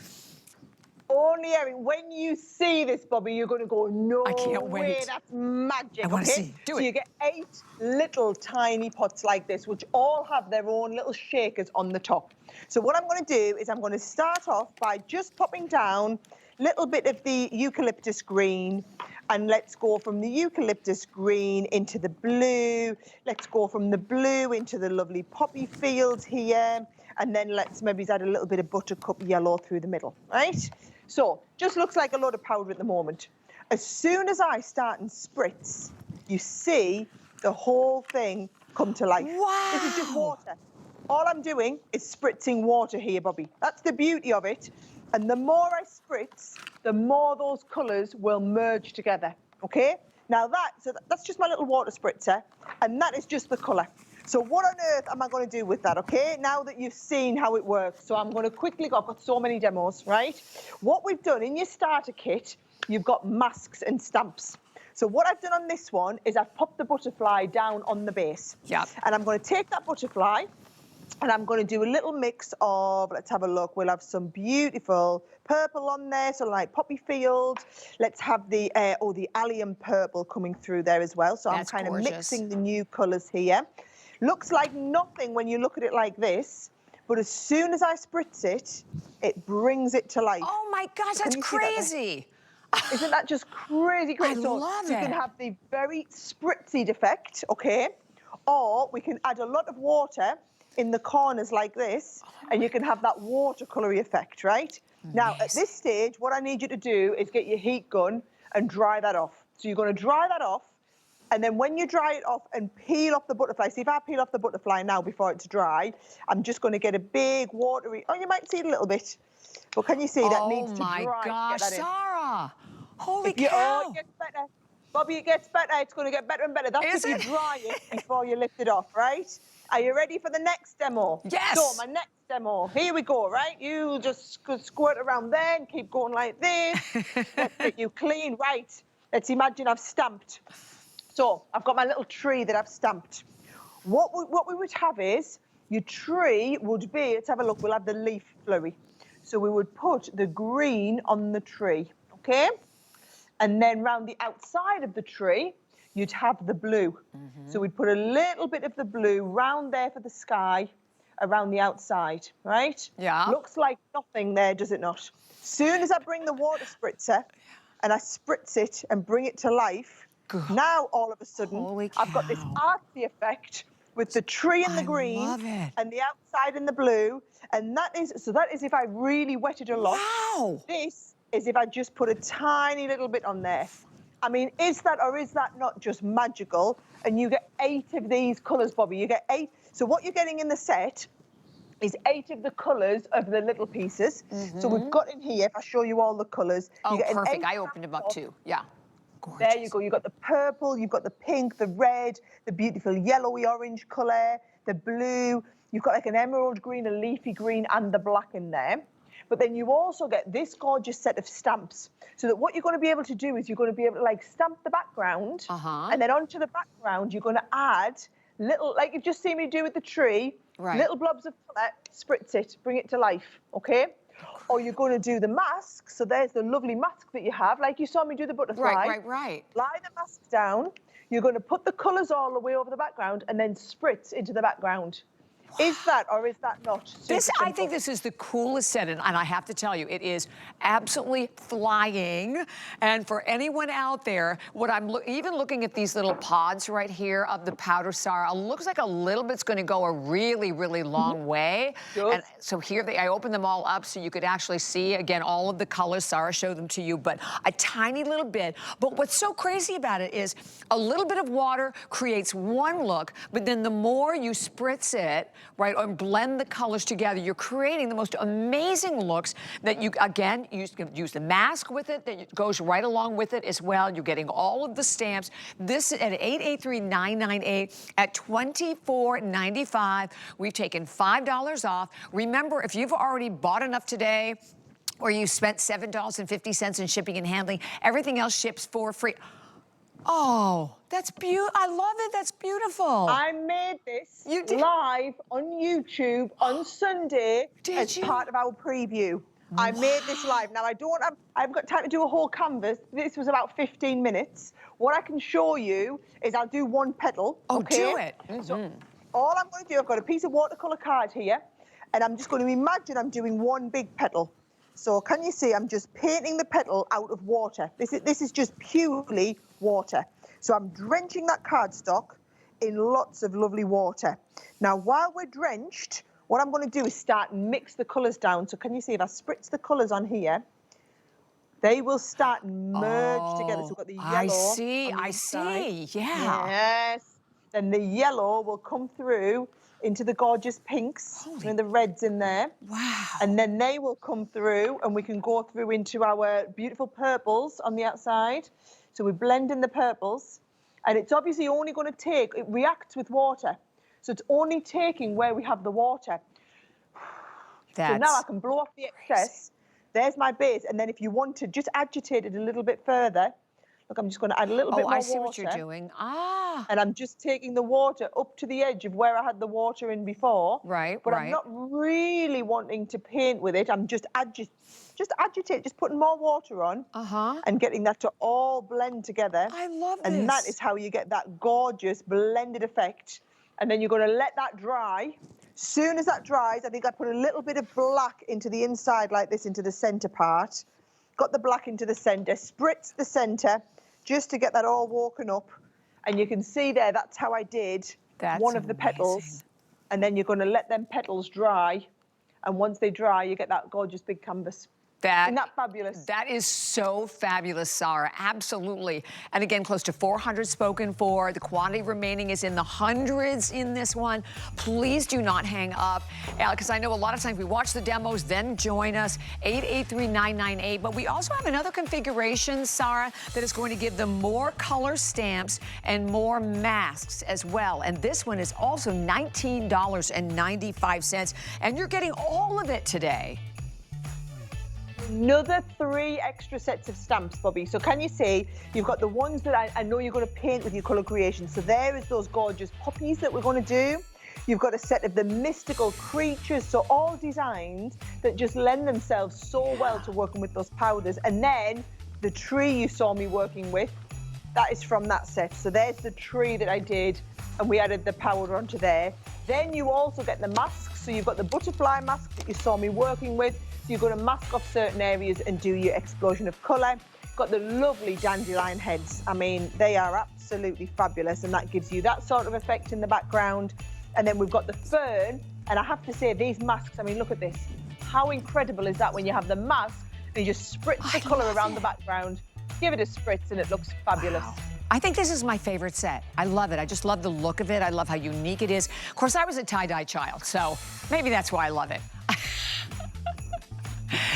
Only airing. When you see this, Bobby, you're going to go, no I can't wait. way, that's magic. I want to see. So you get 8 little tiny pots like this, which all have their own little shakers on the top. So what I'm going to do is I'm going to start off by just popping down a little bit of the eucalyptus green, and let's go from the eucalyptus green into the blue. Let's go from the blue into the lovely poppy fields here. And then let's maybe add a little bit of buttercup yellow through the middle, right? So just looks like a lot of powder at the moment. As soon as I start and spritz, you see the whole thing come to life. Wow. This is just water. All I'm doing is spritzing water here, Bobby. That's the beauty of it. And the more I spritz, the more those colours will merge together, okay? Now that's just my little water spritzer, and that is just the colour. So what on earth am I going to do with that, okay? Now that you've seen how it works. So I'm going to quickly go. I've got so many demos, right? What we've done in your starter kit, you've got masks and stamps. So what I've done on this one is I've popped the butterfly down on the base. Yeah. And I'm going to take that butterfly and I'm going to do a little mix of, let's have a look. We'll have some beautiful purple on there, so like poppy field. Let's have the allium purple coming through there as well. So That's I'm kind gorgeous. of mixing the new colours here. Looks like nothing when you look at it like this, but as soon as I spritz it, it brings it to life. Oh my gosh, that's crazy. Isn't that just crazy? I love You it. can have the very spritzy effect, okay? Or we can add a lot of water in the corners like this, and you can have that watercolory effect, right? Now, at this stage, what I need you to do is get your heat gun and dry that off. So you're going to dry that off. And then when you dry it off and peel off the butterfly, see if I peel off the butterfly now before it's dry, I'm just going to get a big watery, oh, you might see it a little bit. But can you see that needs to dry? Oh my gosh, Sarah. Holy cow. Oh, it gets better. Bobby, it gets better. It's going to get better and better. That's if you dry it before you lift it off, right? Are you ready for the next demo? Yes. So my next demo, here we go, right? You just squirt around there and keep going like this. Let's get you clean, right? Let's imagine I've stamped. So I've got my little tree that I've stamped. What we would have is, your tree would be, let's have a look, we'll have the leaf flurry. So we would put the green on the tree, okay? And then round the outside of the tree, you'd have the blue. So we'd put a little bit of the blue round there for the sky, around the outside, right? Yeah. Looks like nothing there, does it not? Soon as I bring the water spritzer and I spritz it and bring it to life, Now, all of a sudden, Holy I've got this cow. artsy effect with the tree in the green love it. and the outside in the blue. And that is if I really wet it a lot. Wow. This is if I just put a tiny little bit on there. I mean, is that not just magical? And you get 8 of these colours, Bobby. You get 8. So what you're getting in the set is 8 of the colours of the little pieces. So we've got in here, if I show you all the colours. Oh, you get perfect. I opened them up too. Yeah. Gorgeous. There you go. You've got the purple, you've got the pink, the red, the beautiful yellowy orange colour, the blue. You've got like an emerald green, a leafy green, and the black in there. But then you also get this gorgeous set of stamps. So that what you're going to be able to do is you're going to be able to like stamp the background. And then onto the background, you're going to add little, like you've just seen me do with the tree, little blobs of colour, spritz it, bring it to life, okay? Or you're going to do the mask. So there's the lovely mask that you have, like you saw me do the butterfly. Right. Lie the mask down. You're going to put the colours all the way over the background and then spritz into the background. Is that or is that not? I think this is the coolest set, and I have to tell you, it is absolutely flying. And for anyone out there, what I'm even looking at these little pods right here of the powder Sarah, looks like a little bit's going to go a really, really long way. And so here I opened them all up so you could actually see again all of the colors. Sarah showed them to you, but a tiny little bit. But what's so crazy about it is a little bit of water creates one look, but then the more you spritz it, right, and blend the colors together, you're creating the most amazing looks that you, again, you can use the mask with it, that goes right along with it as well. You're getting all of the stamps. This at $883,998 at $24.95. We've taken $5 off. Remember, if you've already bought enough today, or you spent $7.50 in shipping and handling, everything else ships for free. Oh, that's beautiful. I love it. That's beautiful. I made this live on YouTube on Sunday as part of our preview. I made this live. Now, I haven't got time to do a whole canvas. This was about 15 minutes. What I can show you is I'll do one petal. Oh, do it. So all I'm going to do, I've got a piece of watercolour card here, and I'm just going to imagine I'm doing one big petal. So can you see I'm just painting the petal out of water? This is just purely water. So I'm drenching that cardstock in lots of lovely water. Now, while we're drenched, what I'm going to do is start and mix the colours down. So can you see if I spritz the colours on here, they will start and merge together. So we've got the yellow. I see, yeah. Yes. Then the yellow will come through into the gorgeous pinks and the reds in there. Wow. And then they will come through and we can go through into our beautiful purples on the outside. So we blend in the purples, and it's obviously only going to take, it reacts with water. So it's only taking where we have the water. So now I can blow off the excess. There's my base. And then if you want to just agitate it a little bit further, look, I'm just going to add a little bit more water. I see what you're doing. And I'm just taking the water up to the edge of where I had the water in before. But I'm not really wanting to paint with it. I'm just agitate, just putting more water on and getting that to all blend together. I love this. And that is how you get that gorgeous blended effect. And then you're going to let that dry. Soon as that dries, I think I put a little bit of black into the inside like this, into the centre part. Got the black into the centre, spritz the centre, just to get that all woken up. And you can see there, that's how I did one of the petals. And then you're going to let them petals dry. And once they dry, you get that gorgeous big canvas. Isn't that fabulous? That is so fabulous, Sarah. Absolutely. And again, close to 400 spoken for. The quantity remaining is in the hundreds in this one. Please do not hang up, because I know a lot of times we watch the demos, then join us. 883-998. But we also have another configuration, Sarah, that is going to give them more color stamps and more masks as well. And this one is also $19.95. And you're getting all of it today. Another 3 extra sets of stamps, Bobby. So can you see, you've got the ones that I know you're going to paint with your colour creation. So there is those gorgeous poppies that we're going to do. You've got a set of the mystical creatures, so all designs that just lend themselves so well to working with those powders. And then the tree you saw me working with, that is from that set. So there's the tree that I did, and we added the powder onto there. Then you also get the masks. So you've got the butterfly mask that you saw me working with. So you're going to mask off certain areas and do your explosion of colour. got the lovely dandelion heads. I mean, they are absolutely fabulous, and that gives you that sort of effect in the background. And then we've got the fern, and I have to say, these masks, I mean, look at this. How incredible is that when you have the mask and you just spritz the colour around the background, give it a spritz, and it looks fabulous. Wow. I think this is my favorite set. I love it. I just love the look of it. I love how unique it is. Of course, I was a tie-dye child, so maybe that's why I love it.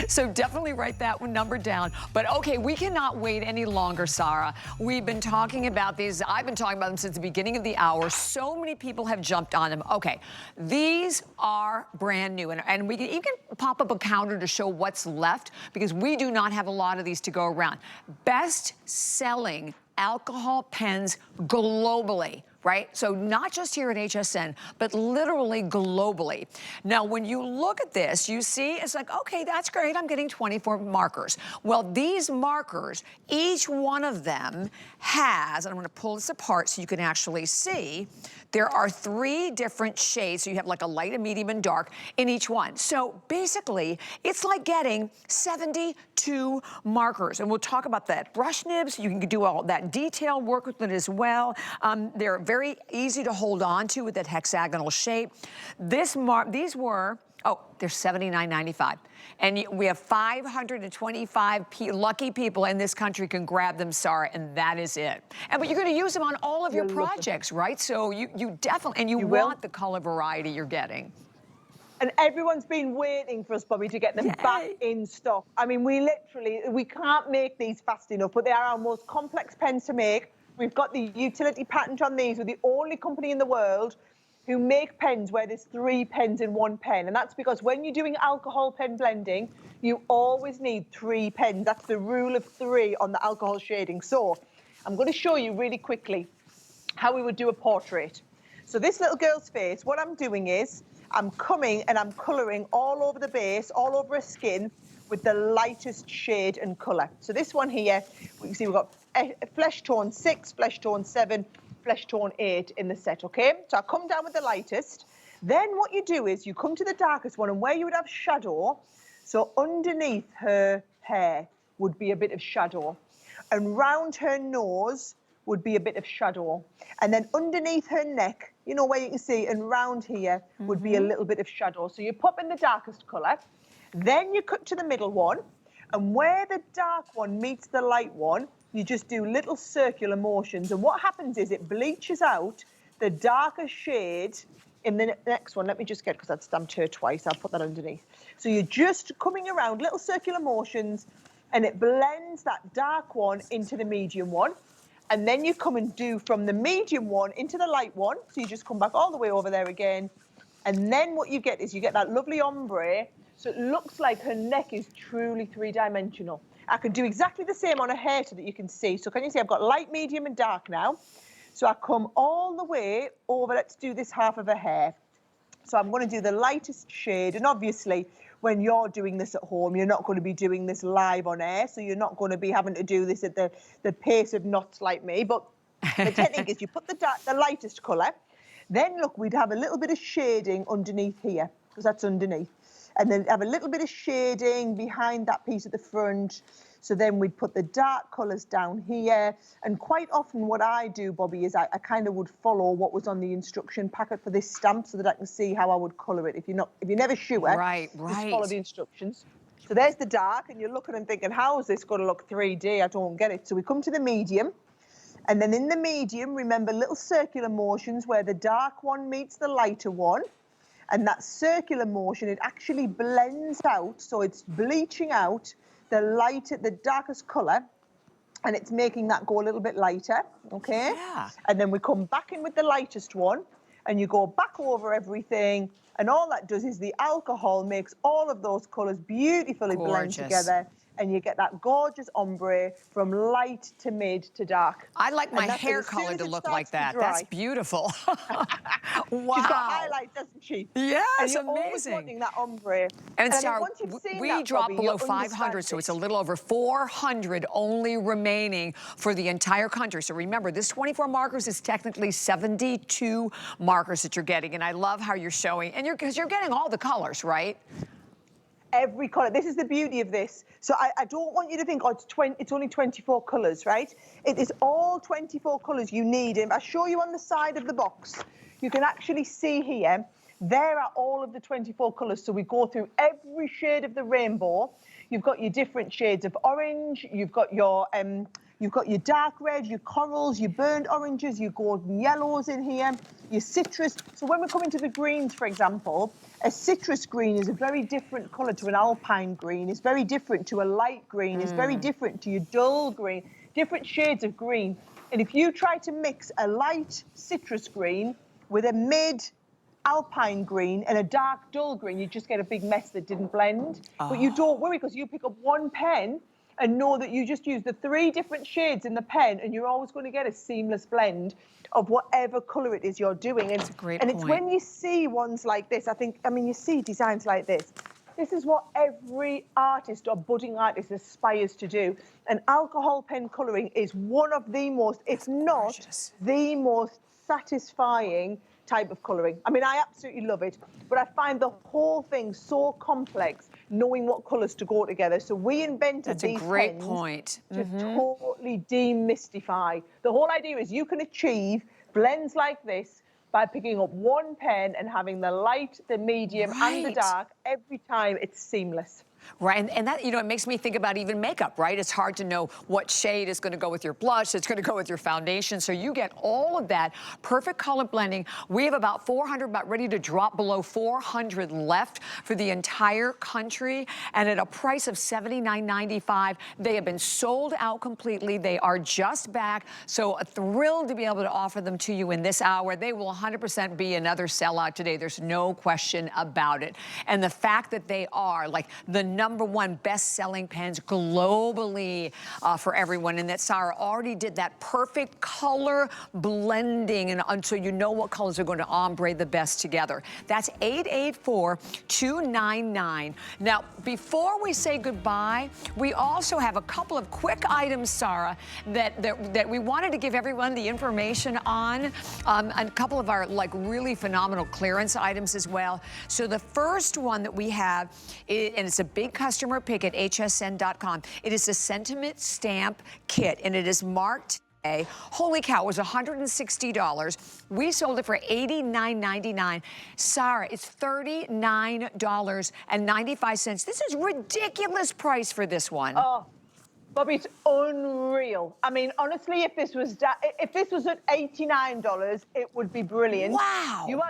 So definitely write that one number down. But okay, we cannot wait any longer, Sarah. We've been talking about these. I've been talking about them since the beginning of the hour. So many people have jumped on them. Okay, these are brand new. And we can even pop up a counter to show what's left because we do not have a lot of these to go around. Best selling alcohol pens globally, right? So not just here at HSN, but literally globally. Now, when you look at this, you see, it's like, okay, that's great. I'm getting 24 markers. Well, these markers, each one of them has, and I'm gonna pull this apart so you can actually see, there are 3 different shades. So you have like a light, a medium, and dark in each one. So basically, it's like getting 72 markers. And we'll talk about that. Brush nibs, you can do all that detail work with it as well. They're very easy to hold on to with that hexagonal shape. These were, oh, they're $79.95. And we have 525 lucky people in this country can grab them, Sarah, and that is it. But you're going to use them on all of your projects, right? So you definitely, and you want the color variety you're getting. And everyone's been waiting for us, Bobby, to get them back in stock. I mean, we can't make these fast enough, but they are our most complex pens to make. We've got the utility patent on these. We're the only company in the world who make pens where there's 3 pens in one pen. And that's because when you're doing alcohol pen blending, you always need 3 pens. That's the rule of 3 on the alcohol shading. So I'm going to show you really quickly how we would do a portrait. So this little girl's face, what I'm doing is I'm coming and I'm colouring all over the base, all over her skin with the lightest shade and colour. So this one here, we can see we've got flesh tone 6, flesh tone 7, flesh tone 8 in the set, okay? So I come down with the lightest. Then what you do is you come to the darkest one, and where you would have shadow, so underneath her hair would be a bit of shadow, and round her nose would be a bit of shadow, and then underneath her neck, you know, where you can see, and round here would be a little bit of shadow. So you pop in the darkest colour, then you cut to the middle one, and where the dark one meets the light one, you just do little circular motions, and what happens is it bleaches out the darker shade in the next one. Let me just get, because I've stamped her twice, I'll put that underneath. So you're just coming around, little circular motions, and it blends that dark one into the medium one. And then you come and do from the medium one into the light one. So you just come back all the way over there again. And then what you get is you get that lovely ombre. So it looks like her neck is truly 3-dimensional. I can do exactly the same on her hair so that you can see. So can you see I've got light, medium, and dark now. So I come all the way over. Let's do this half of her hair. So I'm going to do the lightest shade. And obviously, when you're doing this at home, you're not going to be doing this live on air. So you're not going to be having to do this at the pace of knots like me. But the technique is you put the lightest colour. Then, look, we'd have a little bit of shading underneath here, because that's underneath. And then have a little bit of shading behind that piece at the front. So then we'd put the dark colours down here. And quite often what I do, Bobby, is I kind of would follow what was on the instruction packet for this stamp so that I can see how I would colour it. If you're never sure, just follow the instructions. So there's the dark, and you're looking and thinking, how is this going to look 3D? I don't get it. So we come to the medium. And then in the medium, remember, little circular motions where the dark one meets the lighter one. And that circular motion, it actually blends out, so it's bleaching out the darkest colour, and it's making that go a little bit lighter, okay? Yeah. And then we come back in with the lightest one, and you go back over everything, and all that does is the alcohol makes all of those colours beautifully blend together, and you get that gorgeous ombre from light to mid to dark. I like my hair color to look like that. That's beautiful. Wow. She's got highlight, doesn't she? Yes, and you're amazing. Always wanting that ombre. And Sarah, we dropped below 500, so it's a little over 400 only remaining for the entire country. So remember, this 24 markers is technically 72 markers that you're getting, and I love how you're showing, and because you're getting all the colors, right? every colour. This is the beauty of this. So I don't want you to think, oh, it's only 24 colours, right? It is all 24 colours you need. And if I show you on the side of the box, you can actually see here, there are all of the 24 colours. So we go through every shade of the rainbow. You've got your different shades of orange. You've got your dark red, your corals, your burnt oranges, your golden yellows in here, your citrus. So when we come into the greens, for example, a citrus green is a very different colour to an alpine green. It's very different to a light green. It's very different to your dull green, different shades of green. And if you try to mix a light citrus green with a mid alpine green and a dark dull green, you just get a big mess that didn't blend. But you don't worry, because you pick up one pen and know that you just use the 3 different shades in the pen, and you're always going to get a seamless blend of whatever colour it is you're doing. And, That's a great and point. it's when you see ones like this, you see designs like this. This is what every artist or budding artist aspires to do. And alcohol pen colouring is one of the most, if not the most satisfying type of colouring. I mean, I absolutely love it, but I find the whole thing so complex, knowing what colours to go together. So we invented these pens to totally demystify. The whole idea is you can achieve blends like this by picking up one pen and having the light, the medium, and the dark every time. It's seamless. Right, and that, you know, it makes me think about even makeup, right? It's hard to know what shade is going to go with your blush, it's going to go with your foundation, so you get all of that perfect color blending. We have about 400, about ready to drop below 400 left for the entire country, and at a price of $79.95. They have been sold out completely. They are just back, so thrilled to be able to offer them to you in this hour. They will 100% be another sellout today. There's no question about it. And the fact that they are like the #1 best-selling pens globally for everyone, and that Sarah already did that perfect color blending, and so you know what colors are going to ombre the best together. That's 884-299. Now, before we say goodbye, we also have a couple of quick items, Sarah, that we wanted to give everyone the information on, a couple of our really phenomenal clearance items as well. So the first one that we have, and it's a big customer pick at hsn.com. It is a sentiment stamp kit, and it is marked today. Holy cow, it was $160. We sold it for $89.99. Sarah, it's $39.95. This is ridiculous price for this one. Oh, Bobby, it's unreal. I mean, honestly, if this was at $89, it would be brilliant. Wow. You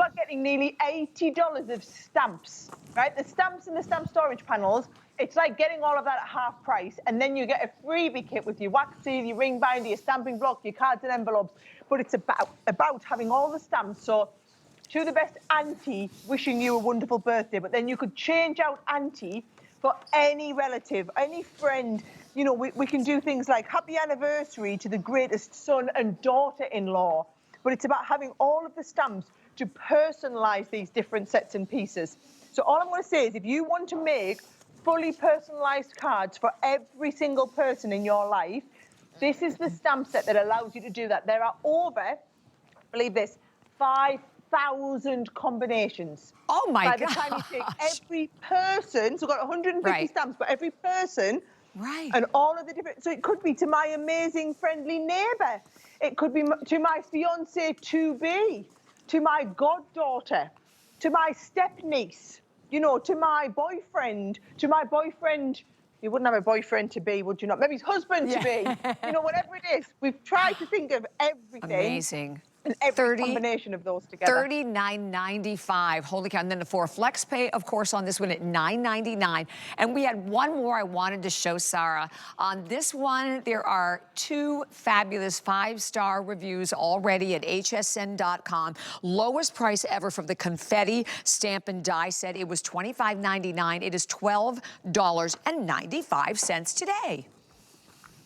are getting nearly $80 of stamps, right? The stamps and the stamp storage panels, it's like getting all of that at half price, and then you get a freebie kit with your wax seal, your ring binder, your stamping block, your cards and envelopes. But it's about having all the stamps. So to the best auntie, wishing you a wonderful birthday, but then you could change out auntie for any relative, any friend. You know, we can do things like happy anniversary to the greatest son and daughter-in-law, but it's about having all of the stamps to personalize these different sets and pieces. So all I'm going to say is, if you want to make fully personalized cards for every single person in your life, this is the stamp set that allows you to do that. There are over, believe this, 5,000 combinations. Oh my God. By the time you take every person, so we've got 150 stamps, but every person, and all of the different, so it could be to my amazing friendly neighbor. It could be to my fiance to be, to my goddaughter, to my step-niece, you know, to my boyfriend, you wouldn't have a boyfriend to be, would you not? Maybe his husband to be, you know, whatever it is. We've tried to think of everything. Amazing. And every combination of those together. $39.95. Holy cow. And then for FlexPay, of course, on this one at $9.99. And we had one more I wanted to show, Sarah. On this one, there are 2 fabulous 5-star reviews already at hsn.com. Lowest price ever for the confetti stamp and die set. It was $25.99. It is $12.95 today.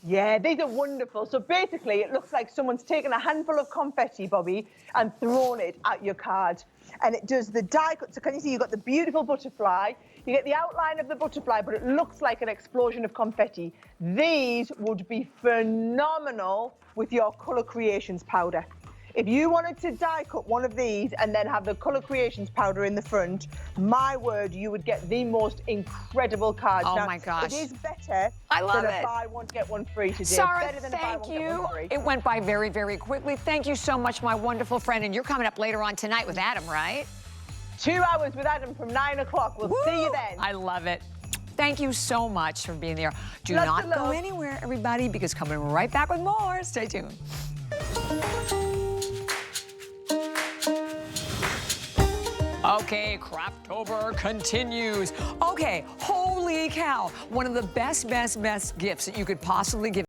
Yeah, these are wonderful. So basically, it looks like someone's taken a handful of confetti, Bobby, and thrown it at your card. And it does the die cut. So can you see you've got the beautiful butterfly? You get the outline of the butterfly, but it looks like an explosion of confetti. These would be phenomenal with your Colour Creations powder. If you wanted to die cut one of these and then have the Colour Creations powder in the front, my word, you would get the most incredible cards. Oh now, my gosh. It is better I love than it. a buy one, get one free today. Sarah, Better than a buy thank one, get you. one free. It went by very, very quickly. Thank you so much, my wonderful friend. And you're coming up later on tonight with Adam, right? 2 hours with Adam from 9 o'clock. We'll see you then. I love it. Thank you so much for being there. Do Lots not of go love. anywhere, everybody, because coming right back with more. Stay tuned. Okay, Craftober continues. Okay, holy cow. One of the best gifts that you could possibly give